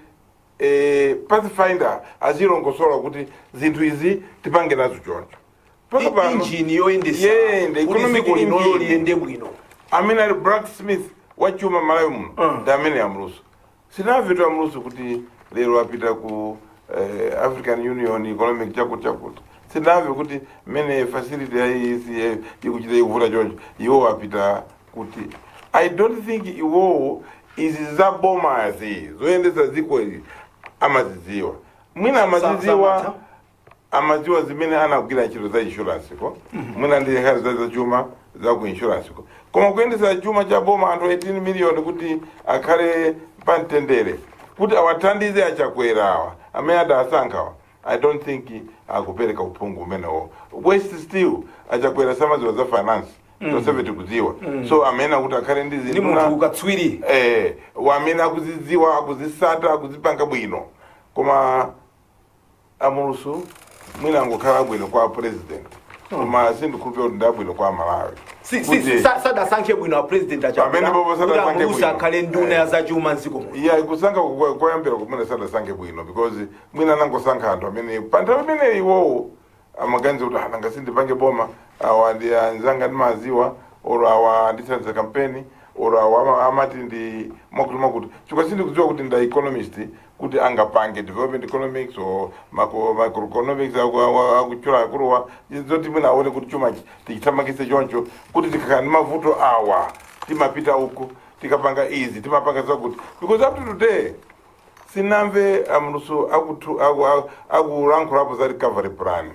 pathfinder azilongosola kuti zinthu izi tipange nazo choncho injini yoyendesa economic liyende bwino amene ali blacksmith wachuma malawi muno ndi amene amulusu sinavetu amulusu kuti lero apita ku African Union economic chakuti sindamve kuti mene facility yaisi yekuchita ikuvura choncho iwo apita kuti I don't think iwowo izi zabomazi zoendesa dziko ili amazidziwa mwina amazidziwa zimene anagwira ntchito za insurance ko mwina ndi nkhani za chuma za ku insurance ko koma kuyendesa chuma cha boma anthu 18 million kuti akhale pamtendere kuti awathandize achakwerawa amene adasankhawa I don't think akupereka uphungu umenewo waste still achakwera samaziwa za finance toseve tikudziwa so amene akuti akhale ndi ndi munthu ukatswiri wamene akuzidziwa akuzisata akuzipanga bwino koma amulusu mwina angokhala bwino kwa president koma sindikhulupira kuti ndabwino kwa Malawi sadasankhe bwino wa president achakusa akhale nduna ya zachuma mdziko iya kusankha koyambira kumene sadasankhe bwino because mwina anangosankha anthu amene panthawi imene iwowo amaganiza kuti nanga sindipange boma awa ndi anzanga ndimaziwa or awa ndithandiza kampeni or awa amati ndi mwakuti chifukwa sindikudziwa kuti nda economist kuti angapange development economics or macroeconomics akuchula akuruwa zoti mwina aone kuti chuma tichithamangise choncho kuti tikakhala ndi mavuto awa timapita uku tikapanga izi timapanga zakuti because up to today sinamve amulusu akulankhulapo za recovery plan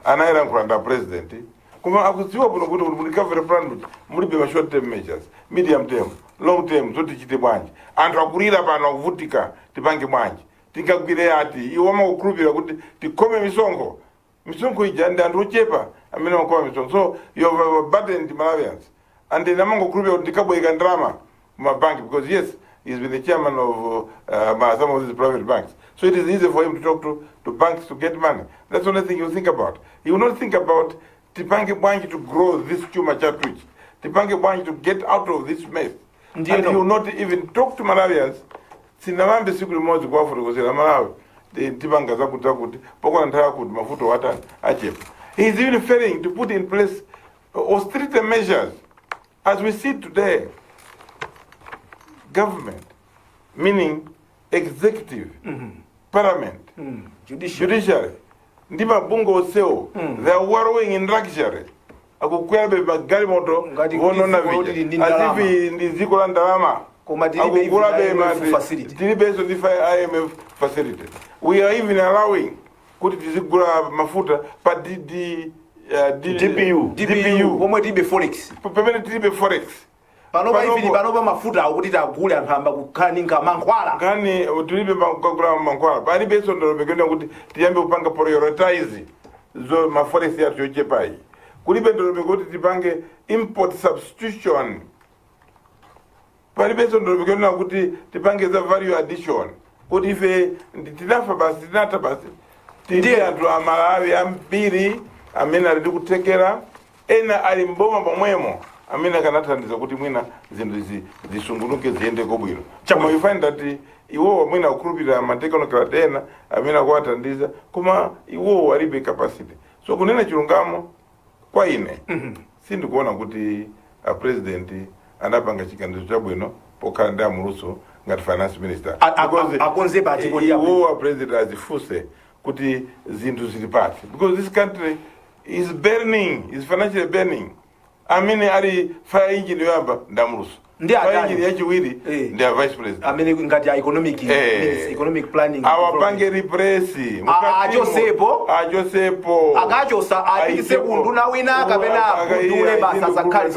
anayilankhula nda president koma akudziwa bwino kuti mu recovery plan mulibe ma short term measures medium term long term zoti tichite bwanji anthu akulira pano akuvutika tipange bwanji tingagwire ati iwo amakukhulupirira kuti tikhome misonkho ija ndi anthu ochepa amene amakhoma misonkho so you have burdened Malawians and then amangokhulupirira kuti ndikabweka ndalama mumabanki because yes he's been the chairman of some of these private banks so it is easy for him to talk to banks to get money. That's the only thing he will think about. He will not think about tipange bwanji to grow this chuma chatwich, tipange bwanji to get out of this mess. And he will not even talk to Malawians. Sinamambe siku limodzi kwa kufurukozera Malawi tipanga zakuti pokona nthawi kuti mafuta watani achepa. He is even failing to put in place austerity measures. As we see today, government, meaning executive, parliament, judiciary, ndi mabungo osewo, they are wallowing in luxury. Akukwera be magali moto wonona vija as if ndi dziko la ndalama akukula be tilibeso ndi IMF facility. We are even allowing kuti tizigula mafuta pa DPU pomwe tilibe forex pamene tilibe forex panopa mafuta akuti tagule ankhamba kukhani mankhwala ngani tilibe kugula mankhwala palibenso ndolomekena kuti tiyambe kupanga prioritize zo maforex yathu yochepayi kulibe ndolomeko kuti tipange import substitution palibenso ndolomekena kuti tipange za value addition kuti ife tinafa basi tinata basi ndiye anthu amalawi ambiri amene ali kutekera ena ali mboma pomwemo amene akanathandiza kuti mwina zinthu zisungunuke ziyende kobwino koma you find that iwowo mwina akukhulupirira matechnology ena amene akuwathandiza koma iwowo alibe capacity so kunena chilungamo kwa ine sindikuona kuti a president anapanga chiganizo chabwino pokhala ndi amuluso ngati finance minister akonze bati kodi iwowo president azifuse kuti zinthu zili pati because this country is burning, is financially burning. Amene ali fire engine yoyamba ndamuluso fire engine yachiwiri ndi a vice president amene ngati economic planning awapange represi achosepo akachosa aitise kunduna wina kapena kundule basa zakhali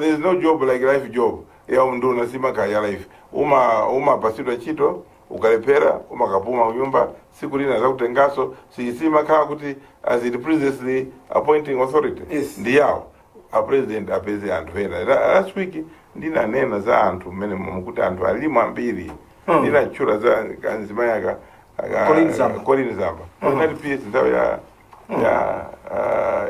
there is no job like life job ya unduna simakaya life umapasidwa ntchito ukalepera umakapuma kunyumba siku lina zakutengaso simakhala kuti as it previously appointing authority ndi yawo a president apeze anthu ena last week ndinanena za anthu mmene mukuti anthu alimo ambiri ndinatchula za kanzima yaka Colin Zamba ngati PS nthawi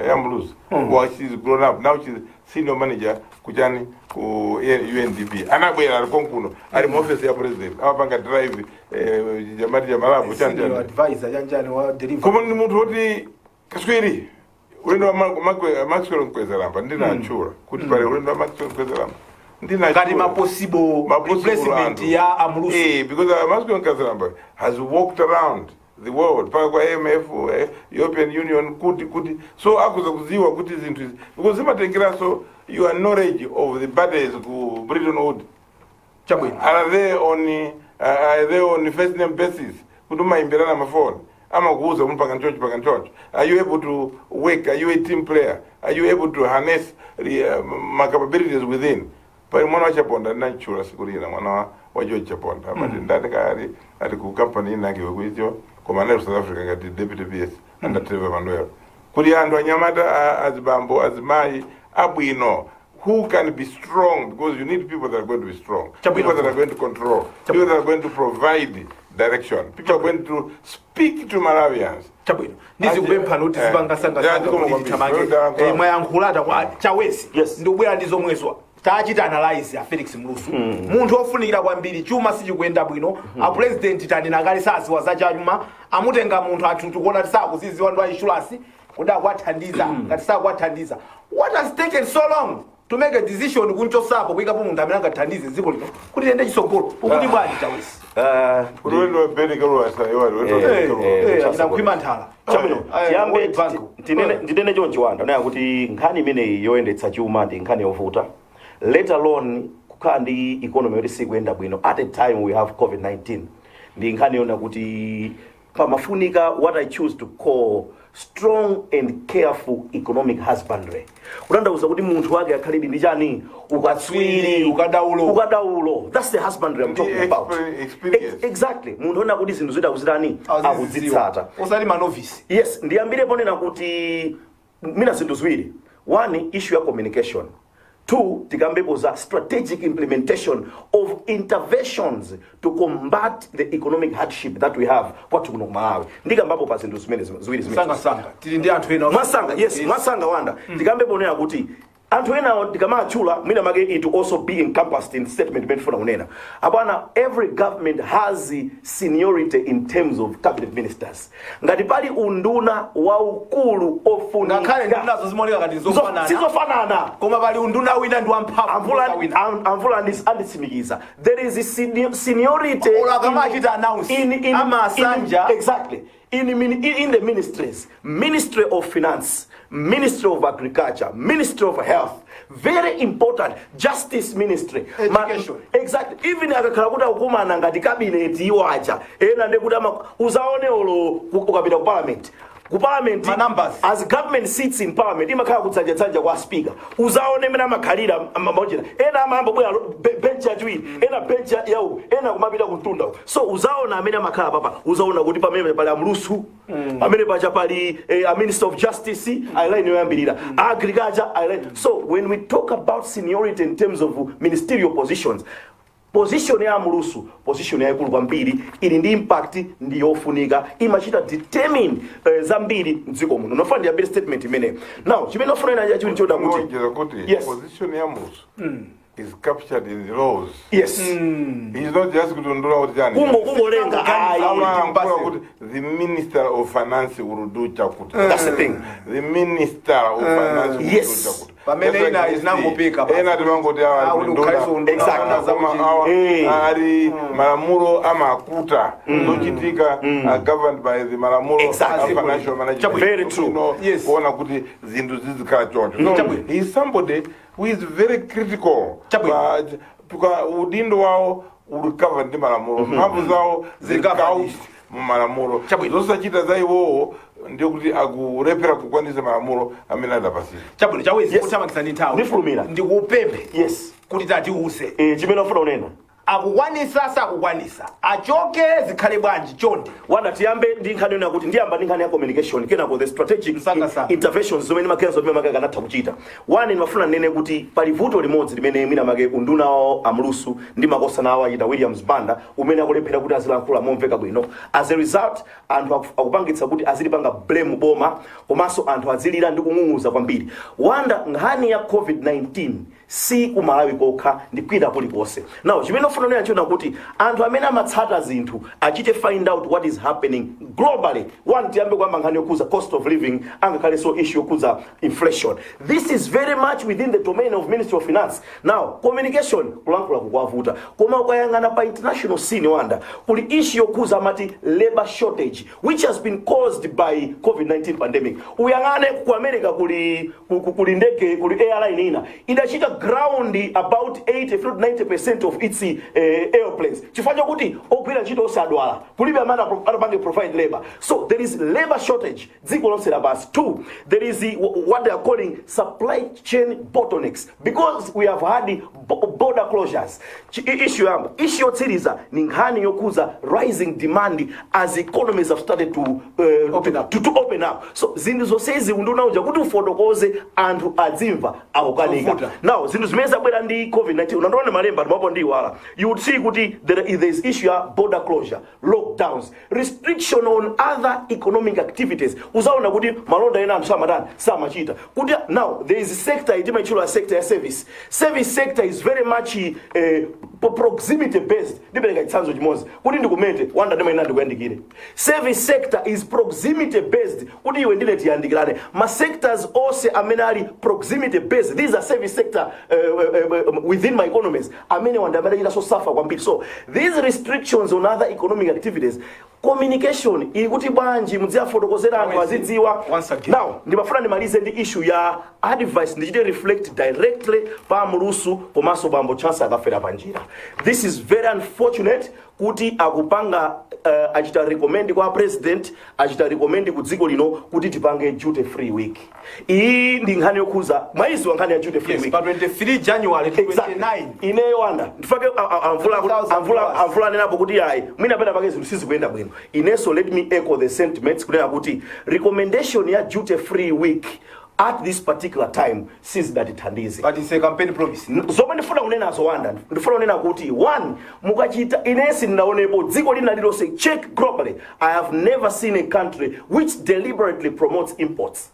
ya Muluzi well she's grown up now she's senior manager kuchani ku UNDP anabwera alikonkuno ali mu office ya president amapanga drive jamati ya malabu senior advisor janjani wa delivery koma ndi munthu oti kaswiri ulendo wa Maxwell Mkwezalamba ndinatchula kuti pale ulendo wa Maxwell Mkwezalamba ngati ma possible replacement ya Amulusu. Because Masculine Kazaramba has walked around the world paka kwa IMF, European Union kuti so akuza kuziwa kuti zinthu izi because zimatengera so your knowledge of the bodies ku Bretton Woods are they on first name basis kuti maimbirana mafoni amakuuza umuntu pakanchoncho are you able to work, are you a team player, are you able to harness my capabilities within pali mwana wachaponda ndinachula sikulira mwana wacho chaponda amati ndatikali ati ku company inake wekuicho komanda South Africa ngati deputy PS under Trevor Manuel kuli anthu anyamata azibambo azimai abwino who can be strong because you need people that are going to be strong, people that are going to control, people that are going to provide direction, people are going to speak to Malawians. Chabwino ndizikupempha noti zipangasanga mwayankhulata kwa Chawesi ndikubwera ndizomwezwa tachita analyze ya Felix Mlusu munthu ofunikira kwambiri chuma sichikuyenda bwino a president tanena kale saziwa za chuma amutenga munthu athutu kuona tisakuziziwa ndo insurance kuda kwathandiza ngati sakwathandiza what has taken so long to make a decision kunchosapo kuikapo munthu amene angathandize dziko lino kuti liyende chisogolo ukuti bwanji Chawesi kulwendo benekelo achinakukhwima nthala tiyambe ndinene chonchiwanda naye kuti nkhani imeneyi yoyendetsa chuma ndi nkhani yovuta let alone kukhala ndi economy yoti sikuyenda bwino at a time we have COVID-19 ndi nkhani yona kuti pamafunika what I choose to call strong and careful economic husbandry. Kutanthauza kuti munthu wake akhalidi ndi chani ukatswiri ukadaulo. That's the husbandry I'm talking about. Exactly. Munthu ona kuti zinthu zita kuzitani akudzitsata. Osati manovice. Yes, ndiyambire ponena kuti mina zinthu ziwiri. One, issue ya communication. Two, tikambepo za strategic implementation of interventions to combat the economic hardship that we have kwathu kuno Malawi. Ndikambapo pa zinthu zimene ziwiri zimene. Sanga. Tili ndi anthu ena. Masanga wanda. Tikambepo nena kuti anthu ena tikamachula mwina make it to also be encompassed in statement benefuna unena. Abana every government has seniority in terms of cabinet ministers. Ngati pali unduna waukulu ofuna ngakhale ndunazo zimoneka kati zizofanana koma pali unduna wina ndi wamphamvu amvula anditsimikiza there is a seniority in Amasanja exactly in the ministries, Ministry of Finance, Ministry of Agriculture, Ministry of Health, very important, Justice Ministry, Education. Exactly. Even akakhala ukumana ngati cabinet iwacha ena ndekuti uzaone olo ukapita ku parliament. Ku parliament as government sits in parliament imakhala kutsanja kwa speaker uzaone mena makhalira amabojera ena amambo bwa bench yachiwiri ena bench yawo ena kumapita kuntunda so uzaona amene amakhala papa uzaona kuti pamene pali Amulusu pamene pacha pali a Minister of Justice aline yoyambirira agriculture aline. So when we talk about seniority in terms of ministerial positions, position ya Amulusu, position ya ikulu kwambiri ili ndi impact ndi yofunika imachita determine zambiri mdziko muno. Nofana ndi abiri statement imene. Now, chimene nofuna ina ya chiwiri choda kuti yes, position ya Amulusu is captured in the laws. Yes. He's not just kutondula kuti jani. Kungolenga the Minister of Finance will do chakuti. That's the thing. The Minister of Finance will do chakuti. Pamene ina izinangopeka ena timangoti exactly ari malamulo amakuta zochitika governed by the malamulo financial management. Very true. Yes. Kuona kuti zinthu zizikhala choncho. No, he is somebody who is very critical. Because udindo wao ulikava ndi malamulo. Mphamvu zawo zikauti mu malamulo. Zosachita za iwowo ndio kuti akulepera kukwanisa malamulo amene adapasira. Chabwino Chawesi kuthamangisa ndi nthawi. Ndifulumira. Ndikupemphe. Yes. Kuti tatiuse. Chimene ufuna unena. Akukwanisa sakukwanisa. Achoke zikhale bwanji chonde. Wanda tiyambe ndi nkhani yona kuti ndiyamba ndi nkhani ya communication kenako the strategic interventions zomene makenzo zimene makaka anatha kuchita. One ndimafuna nene kuti pali vuto limodzi limene mina make unduna Amulusu ndi makosana awo achita Williams Banda umene akulephera kuti azilankhula momveka bwino. As a result anthu akupangitsa kuti azilipanga blame boma komanso anthu azilira ndi kung'ung'uza kwambiri. Wanda nkhani ya COVID-19 si ku Malawi kokha ndi kwina kulikonse. Now chimene ufuna nena chona kuti anthu amene amatsata zinthu achite find out what is happening globally. One tiyambe kwamba nkhani yokuza cost of living angakhale so issue yokuza inflation. This is very much within the domain of Ministry of Finance. Now communication kulankhula kukwavuta koma ukayang'ana pa international scene wanda kuli issue yokuza amati labor shortage which has been caused by COVID-19 pandemic. Uyang'ane ku America kuli ndege kuli airline ina idachita ground about 80 if not 90% of its airplanes. Chifanya kuti ogwira ntchito osadwala kulibe amene apange provide labor. So there is labor shortage dziko lonse lapansi. Two, there is what they are calling supply chain bottlenecks because we have had border closures. Issue yotsiriza ni nkhani yokuza rising demand as economies have started to open up. So zinthu zonsezi unduna uja kuti ufotokoze anthu adzimva akukanika. Now zinthu zimene zabwera ndi COVID-19 unandiona malemba ndimapo ndi wala. You would see kuti there is issue ya border closure, lockdowns, restriction on other economic activities. Uzaona kuti malonda ena anthu samachita. Kuti now there is a sector itimachula sector ya service. Service sector is very much proximity based. Ndipereka chitsanzo chimozi kuti ndikumete wanda ndimene ndikuyandikire. Service sector is proximity based. Kuti iwe ndile tiyandikirane. Ma sectors also amene ali proximity based. These are service sector within my economies. Amene wanda amene ila so suffer kwambiri. So these restrictions on other economic activities, communication ikuti bwanji mudziya fotokozera anthu azidziwa. Now ndimafuna ndimalize ndi issue ya advice ndichite reflect directly pa mulusu komanso bambo chance akafera panjira. This is very unfortunate kuti akupanga achita recommend kwa president, achita recommend ku dziko lino kuti tipange duty free week. Iyi ndi nkhani yokuza maizi nkhani ya duty free week. But 23 January 29 ineyo wanda ndifake amvula nenapo kuti ayi mwina pena pake zinthu sizikuyenda bwino. Ineso let me echo the sentiments kunena kuti recommendation ya duty free week at this particular time since that ithandize. But it's a campaign promise. Zomwe ndifuna kunena zowanda ndifuna kunena kuti one mukachita inesi ndaonepo dziko lina lilonse check globally. I have never seen a country which deliberately promotes imports.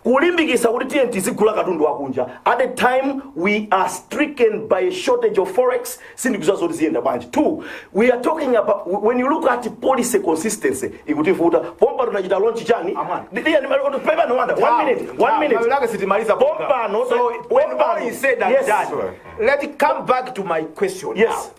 Kulimbikisa kuti tiye tizigula katundu wakunja at the time we are stricken by a shortage of forex sindikuza zoti ziyenda bwanji. Two, we are talking about when you look at policy consistency ikutivuta pompa tunachita launch chani ndiye nimaloko paper no wonder 1 minute Like sitimaliza pompa no so when all is said and yes. done, let it come back to my question. Yes. Now,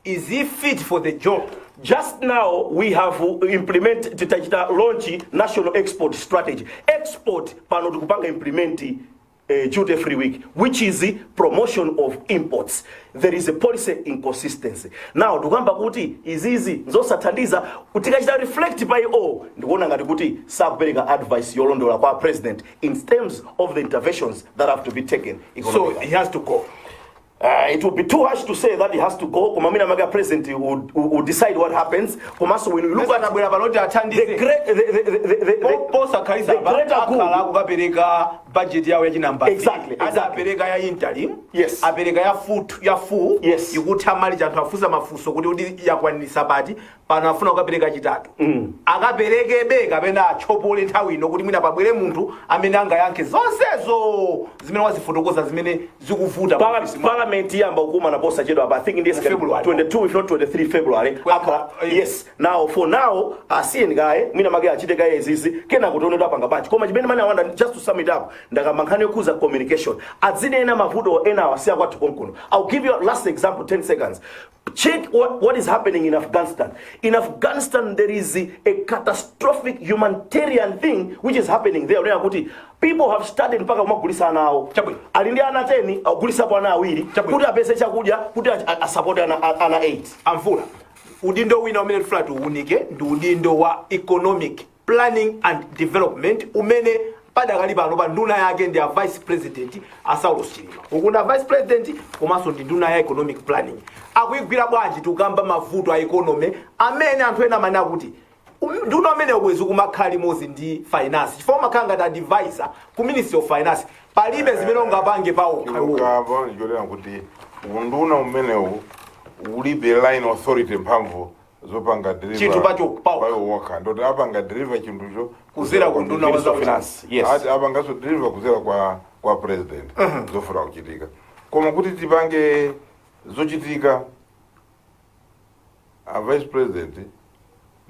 is he fit for the job? Just now we have implemented tutachita launch national export strategy. Export pano tukupanga implement duty free week, which is the promotion of imports. There is a policy inconsistency. Now tukamba kuti izizi nzosathandiza utikachita reflect by all ndikuona ngati kuti sakupereka advice yolondola kwa president in terms of the interventions that have to be taken. So he has to go. It would be too harsh to say that he has to go. Kumamina maga president will decide what happens. Kumaso when you look at the greater budget yawe ya chinamba. Exactly. Apereka ya interim. Yes. Apereka ya full. Yes. Ikutamali janthu afusa mafuso kuti yakwanisa bati panafuna kukapereka chitatu. Akapereke be kapena achopole nthawi ino kuti mwina pabwere munthu amene angayankhe zonsezo zimene wazifotokoza zimene zikuvuta. Parliament yamba ukuma na posa chedo I think in this February 22 if not 23 February. Yes. Now for now asien guy mwina maga achite guy izizi kena kutonedwa panga bati. Koma chimene mani I want just to sum it up ndakamankhani yokuza communication adzine ena mavuto ena awasiya kwathu konkuno. I'll give you a last example 10 seconds. Check what is happening in Afghanistan. In Afghanistan, there is a catastrophic humanitarian thing which is happening there. People have started mpaka kumagulisa nao. Alindi ana 10, agulisa po ana awiri. Kuti apese chakuja, kuti support ana 8. Amvula. Udindo wina umene tufuna tuunike ndi udindo wa economic planning and development umene padakali pano pa nduna yake ndi a vice president Saulos Chilima. Ukunda vice president komanso ndi nduna ya economic planning. Akuyigwira bwanji tukamba mavuto a economy amene anthu ena manena kuti nduna amene ubwezi kumakhali mozi ndi finance. Chifukwa makanga da advisor ku Ministry of Finance palibe zimene ungapange pawo. Ngaba njolera kuti unduna umenewu ulibe line authority mphamvu zopanga deliver Chintu pacho pawo. Payo waka ndoti apanga deliver chintucho kuzera ku nduna wa finance. Yes. Apanga so deliver kuzera kwa president zofuna kuchitika. koma kuti tipange zochitika a vice president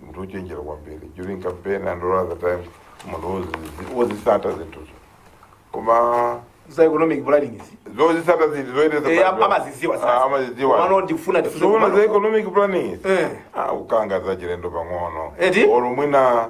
munthu uchenjera kwambiri during campaign and all other times munthu wozisata zinthuzo koma za economic planning izi zozisata zinthu zoyendesa amaziziwa sasa mano ndifuna zona za economic planning ukanga za chilendo pang'ono olo mwina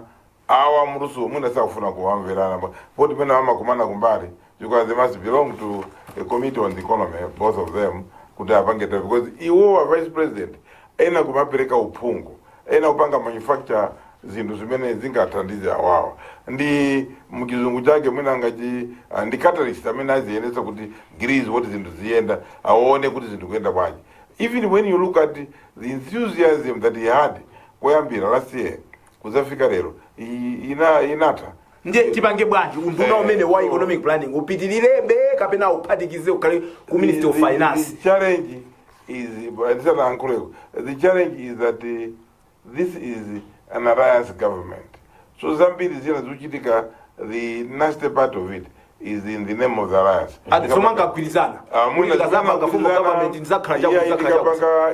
awa muluso mwina sakufuna kuwamverana poti pena amakumana kumbali because they must belong to a committee on the economy, both of them, kuti apangeta because iwo vice president ena kumapereka uphungu ena kupanga manufacture zinthu zimene zingathandize awawa ndi mukizungu chake mwina ngati ndi catalyst amene aziyendesa kuti grease what zinthu ziyenda aone kuti zinthu kuyenda bwanji. Even when you look at the enthusiasm that he had kuyambira last year kuzafika lero inata ndiye tipange bwanji unduna umene wa economic planning upitilirebe kapena uphatikize ukhale ku Ministry of Finance. The challenge is that this is an alliance government, so zambiri zina zuchitika, the nasty part of it is in the name of the alliance. Somanga kugwirizana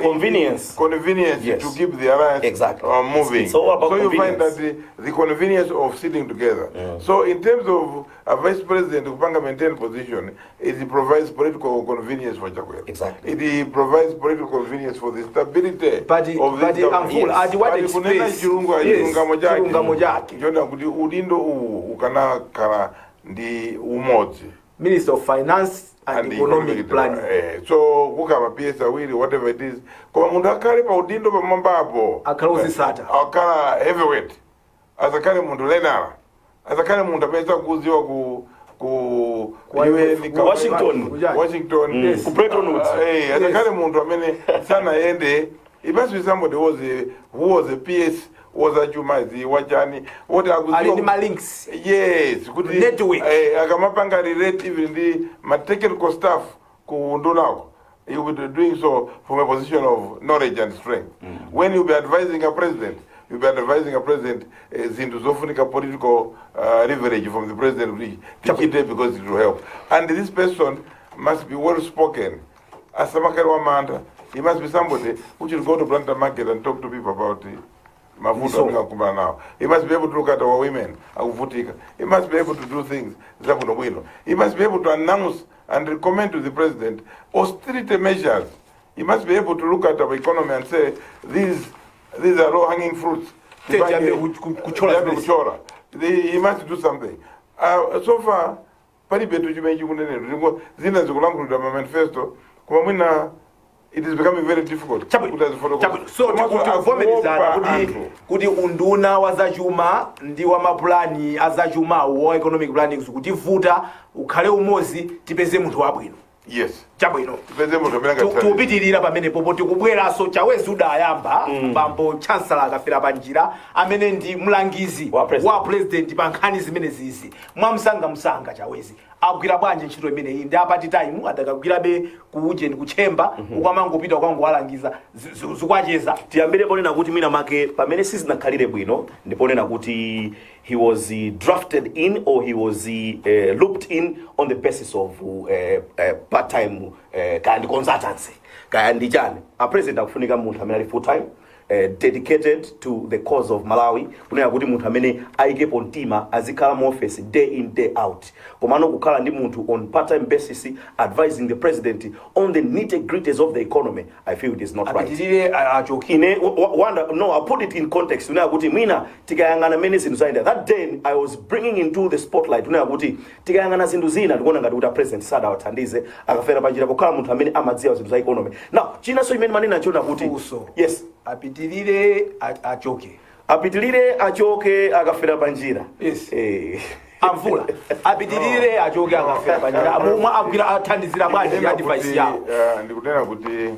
convenience yes. to keep the alliance exactly. Moving. So you find that the convenience of sitting together. So in terms of a vice president who can maintain position, it provides political convenience for Chakwera. Exactly. It provides political convenience for the stability of this government. At what expense? Udindo ukana kara ndi umodzi. Minister of Finance and Economic Planning. So kukama PS awiri whatever it is. Kwa mundu akali pa udindo pa mambapo. Akala uzisata. Akala heavyweight. Asakale mundu lenara. Asakale mundu apesa kuziwa ku Washington. Yes. Ku Bretton Woods. Asakale mundu amene sana ende. It must be somebody who was a PS. Was a Jumazi, Wachani, what I was links. Yes, good network. Agamapanga relate even the technical staff kundunao. You will be doing so from a position of knowledge and strength. When you be advising a president, into Zofunika political leverage from the president because it will help. And this person must be well spoken. As a Manda, he must be somebody who should go to Planta Market and talk to people about it. He must be able to look at our women. He must be able to do things. He must be able to announce and recommend to the president austerity measures. He must be able to look at our economy and say, these are low-hanging fruits. He must do something. So far, manifesto, it is becoming very difficult. So kuti unduna wa zachuma ndi wa maplani azachuma wa economic planning kuti vuta ukhale umozi tipeze munthu wabwino. Yes. Chabwino. Tipeze munthu amene akatha. Tupitirira pamene popo tikubweranso chawezi udayamba bambo chancellor akafera panjira amene ndi mlangizi wa president pa nkhani zimene zizi. Mwamsanga chawezi. Agwira bwanje ntchito imene iyi ndi apati time adakagwirabe kuuje ndi kuchemba ukamangopita kwangu walangiza zikwacheza. Tiyambire ponena kuti mina make pamene sizinakhalire bwino ndiponena kuti he was drafted in or he was looped in on the basis of part-time kind consultancy. Kaya ndi chani a president akufunika munthu amene ali full time dedicated to the cause of Malawi kunena kuti munthu amene ayikepo mtima azikhala mu office day in day out komano kukhala ndi munthu on part-time basis advising the president on the nitty-gritties of the economy. I feel it is not right. No, I put it in context. Kunena kuti mwina tikayangana mene zinthu zaenda that day I was bringing into the spotlight kunena kuti tikayangana zinthu zina ndikuona ngati kuti president sada wathandize akafera panjira kukhala munthu amene amadziwa zinthu za economy. Now chinanso imene manena chona kuti yes apitilire achoke akafera panjira. Yes. Amvula apitilire achoke akafera panjira amumwa agwira athandizira bwanji ya device yawo. Ndikunena kuti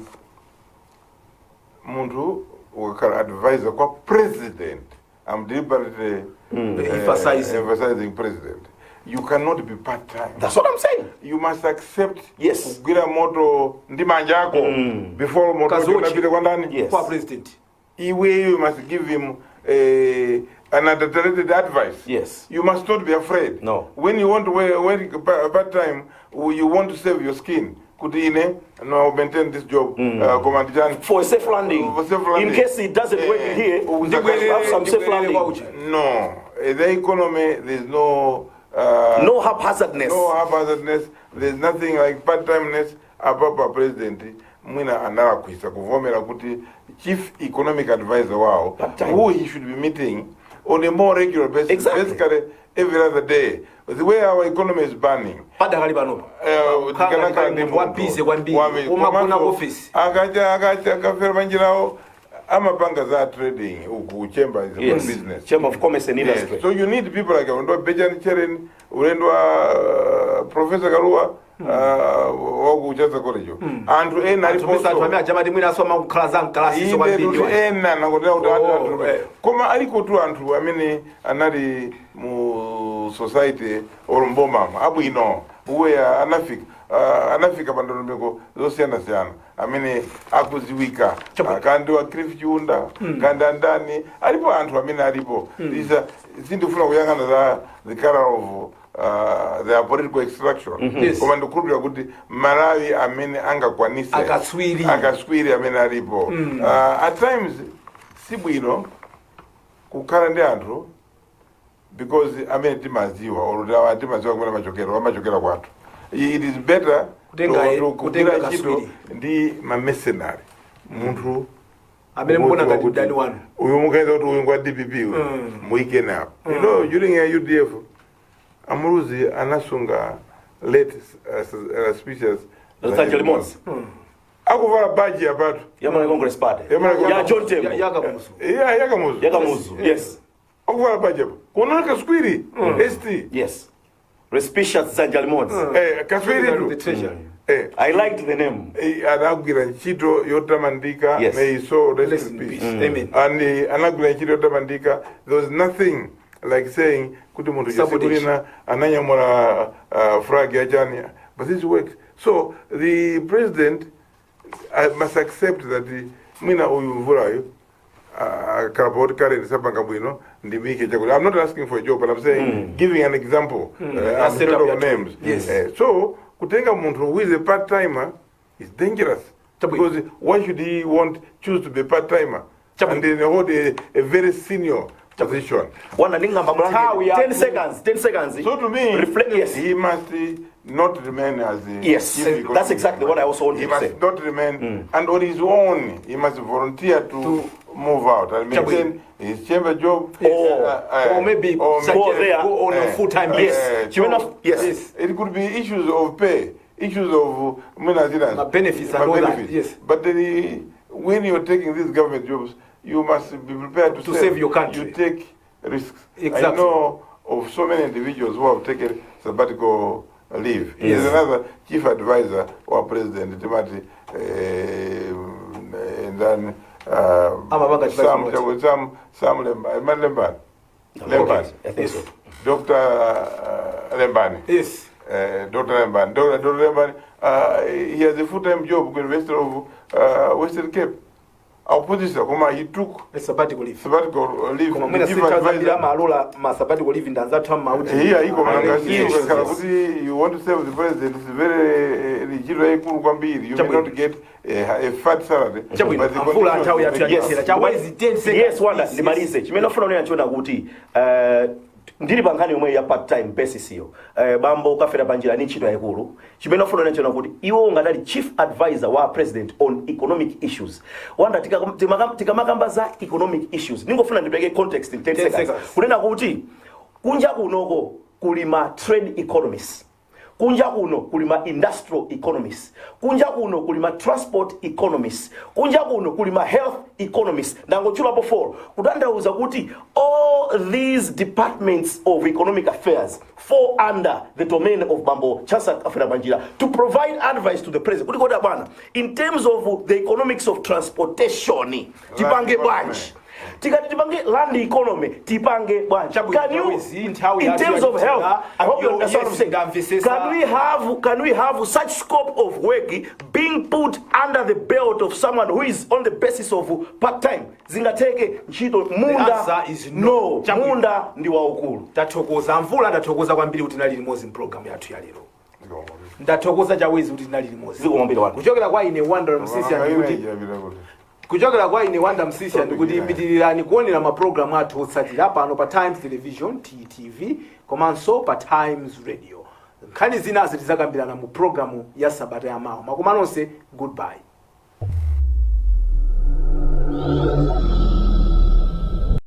munthu wakhala advisor kwa president. I'm deliberately emphasizing president. You cannot be part-time. That's what I'm saying. You must accept. Yes. Kugira moto ndi manjako before moto unapita kwa ndani. Yes. Kwa president. You must give him an adulterated advice. Yes. You must not be afraid. No. When you want to work part-time, you want to save your skin. kuti ine no maintain this job command chan For a safe landing. For safe landing. In case it doesn't work here, we have some safe landing. No, the economy, there's no No haphazardness. no haphazardness, there's nothing like part-timeness. Ababa president mwina analakwisa kuvomera kuti chief economic advisor wao who he should be meeting on a more regular basis, Exactly. basically every other day. The way our economy is burning, padakali pano wabize kwambiri umagona office akafera panjirawo amapanga za trading uku chamber is about business. Chamber of Commerce and Industry. Yes. So you need people like Benjamin Cheren, Professor Karua, wakuchaza college anthu ena jamati mwina asoma kukhala za mkalasi so kwambiri ena nakutena kuti anthu koma aliko tu anthu amene anali mu society or mbomama abwino uwe anafika pandondomeko zosiyana-siyana amene akuziwika kandi wa Cliff Chiunda kandi andani alipo anthu amene alipo sindifuna kuyang'ana za the color of their political extraction koma ndikukhulupirira kuti Malawi amene angakwanise akaswiri amene alipo at times sibwino kukhala ndi anthu because amene timaziwa or timaziwa kumene amachokera kwathu. It is better kutenga ntchito ndi mercenary munthu amene mbona ngati mdani wanu uyu mukaita kuti uyu ngwa DPP muikene apo. You know, during a UDF Amuruzi anasunga late speeches Sanjay Limons akuvala baji apatu Yamana Congress Party ya John Tembo Yakamuzu yes akuvala baji apo kuna kaswiri ST yes Respicious Sanjay Limons kaswiri the treasury I liked the name anagwira ntchito yotamandika may so rest in peace amen and anagwira ntchito yotamandika. There was nothing like saying kuti muntu chasikulina ananyamula flag ya chani, but this works. So the president must accept that mwina uyu mvulayo kalapoti kale sapanga bwino ndimike chakuti. I'm not asking for a job, but I'm saying giving an example instead of names. So kutenga muntu who is a part-timer is dangerous because why should he choose to be part-timer and then hold a very senior position? 10 seconds. So to me, reflect, he must not remain as a chief. That's exactly what I also want to say. He must not remain, and on his own, he must volunteer to move out and maintain his chamber job, or maybe go on a full-time basis. Yes. It could be issues of pay, issues of benefits and all that. Yes. But when you're taking these government jobs, you must be prepared to save your country. You take risks. Exactly. I know of so many individuals who have taken sabbatical leave. He is another chief advisor or president, Timothy, and then Sam Lembani. I think so. Dr. Lembani. Yes. Dr. Lembani. Dr. Lembani, he has a full-time job with the University of Western Cape. Opposition, he took a sabbatical leave. Sabbatical leave. Here, you want to serve the president. It's very you may not get a fat salary. Yes, Wanda, nimalize. Chimenofuna unyanchona kuti ndiri pangani yomwe ya part time basis iyo bambo ukafera panjira ni ntchito yaikulu chimenofuna unyanchona kuti iwo ngadali chief advisor wa president on economic issues. Wanda tikamakamba za economic issues ningofuna ndipeke context in 10 seconds kunena kuti kunja kunoko kulima trade economists, kunja kuno kulima industrial economists, kunja kuno kulima transport economists, kunja kuno kulima health economists. Ndangochula before kutanthauza kuti all these departments of economic affairs fall under the domain of Bambo Chancellor Kafera Panjira to provide advice to the president. Kuti koda bwana, in terms of the economics of transportation tipange bwanji, tikati tipange land economy tipange bwanji. Can you, in terms of health, I hope you understand what I'm saying. Can we have such scope of work being put under the belt of someone who is on the basis of part-time? Zingateke ntchito munda no munda ndi waukulu. Tathokoza mvula, tathokoza kwambiri kuti nali limodzi program yathu ya lero. ndathokoza chawezi kuti tinali limodzi zikumombera wanu kuchokera kwa ine Wanda Msisia ndikuti kuchokera kwa ine Wanda Msisia ndikuti pitirirani kuonera mapulogalamu athu otsatira pano pa Times Television TTV komanso pa Times Radio. Nkhani zinazo tizakambirana mu programu ya Sabata ya mawa. Makoma nonse, goodbye.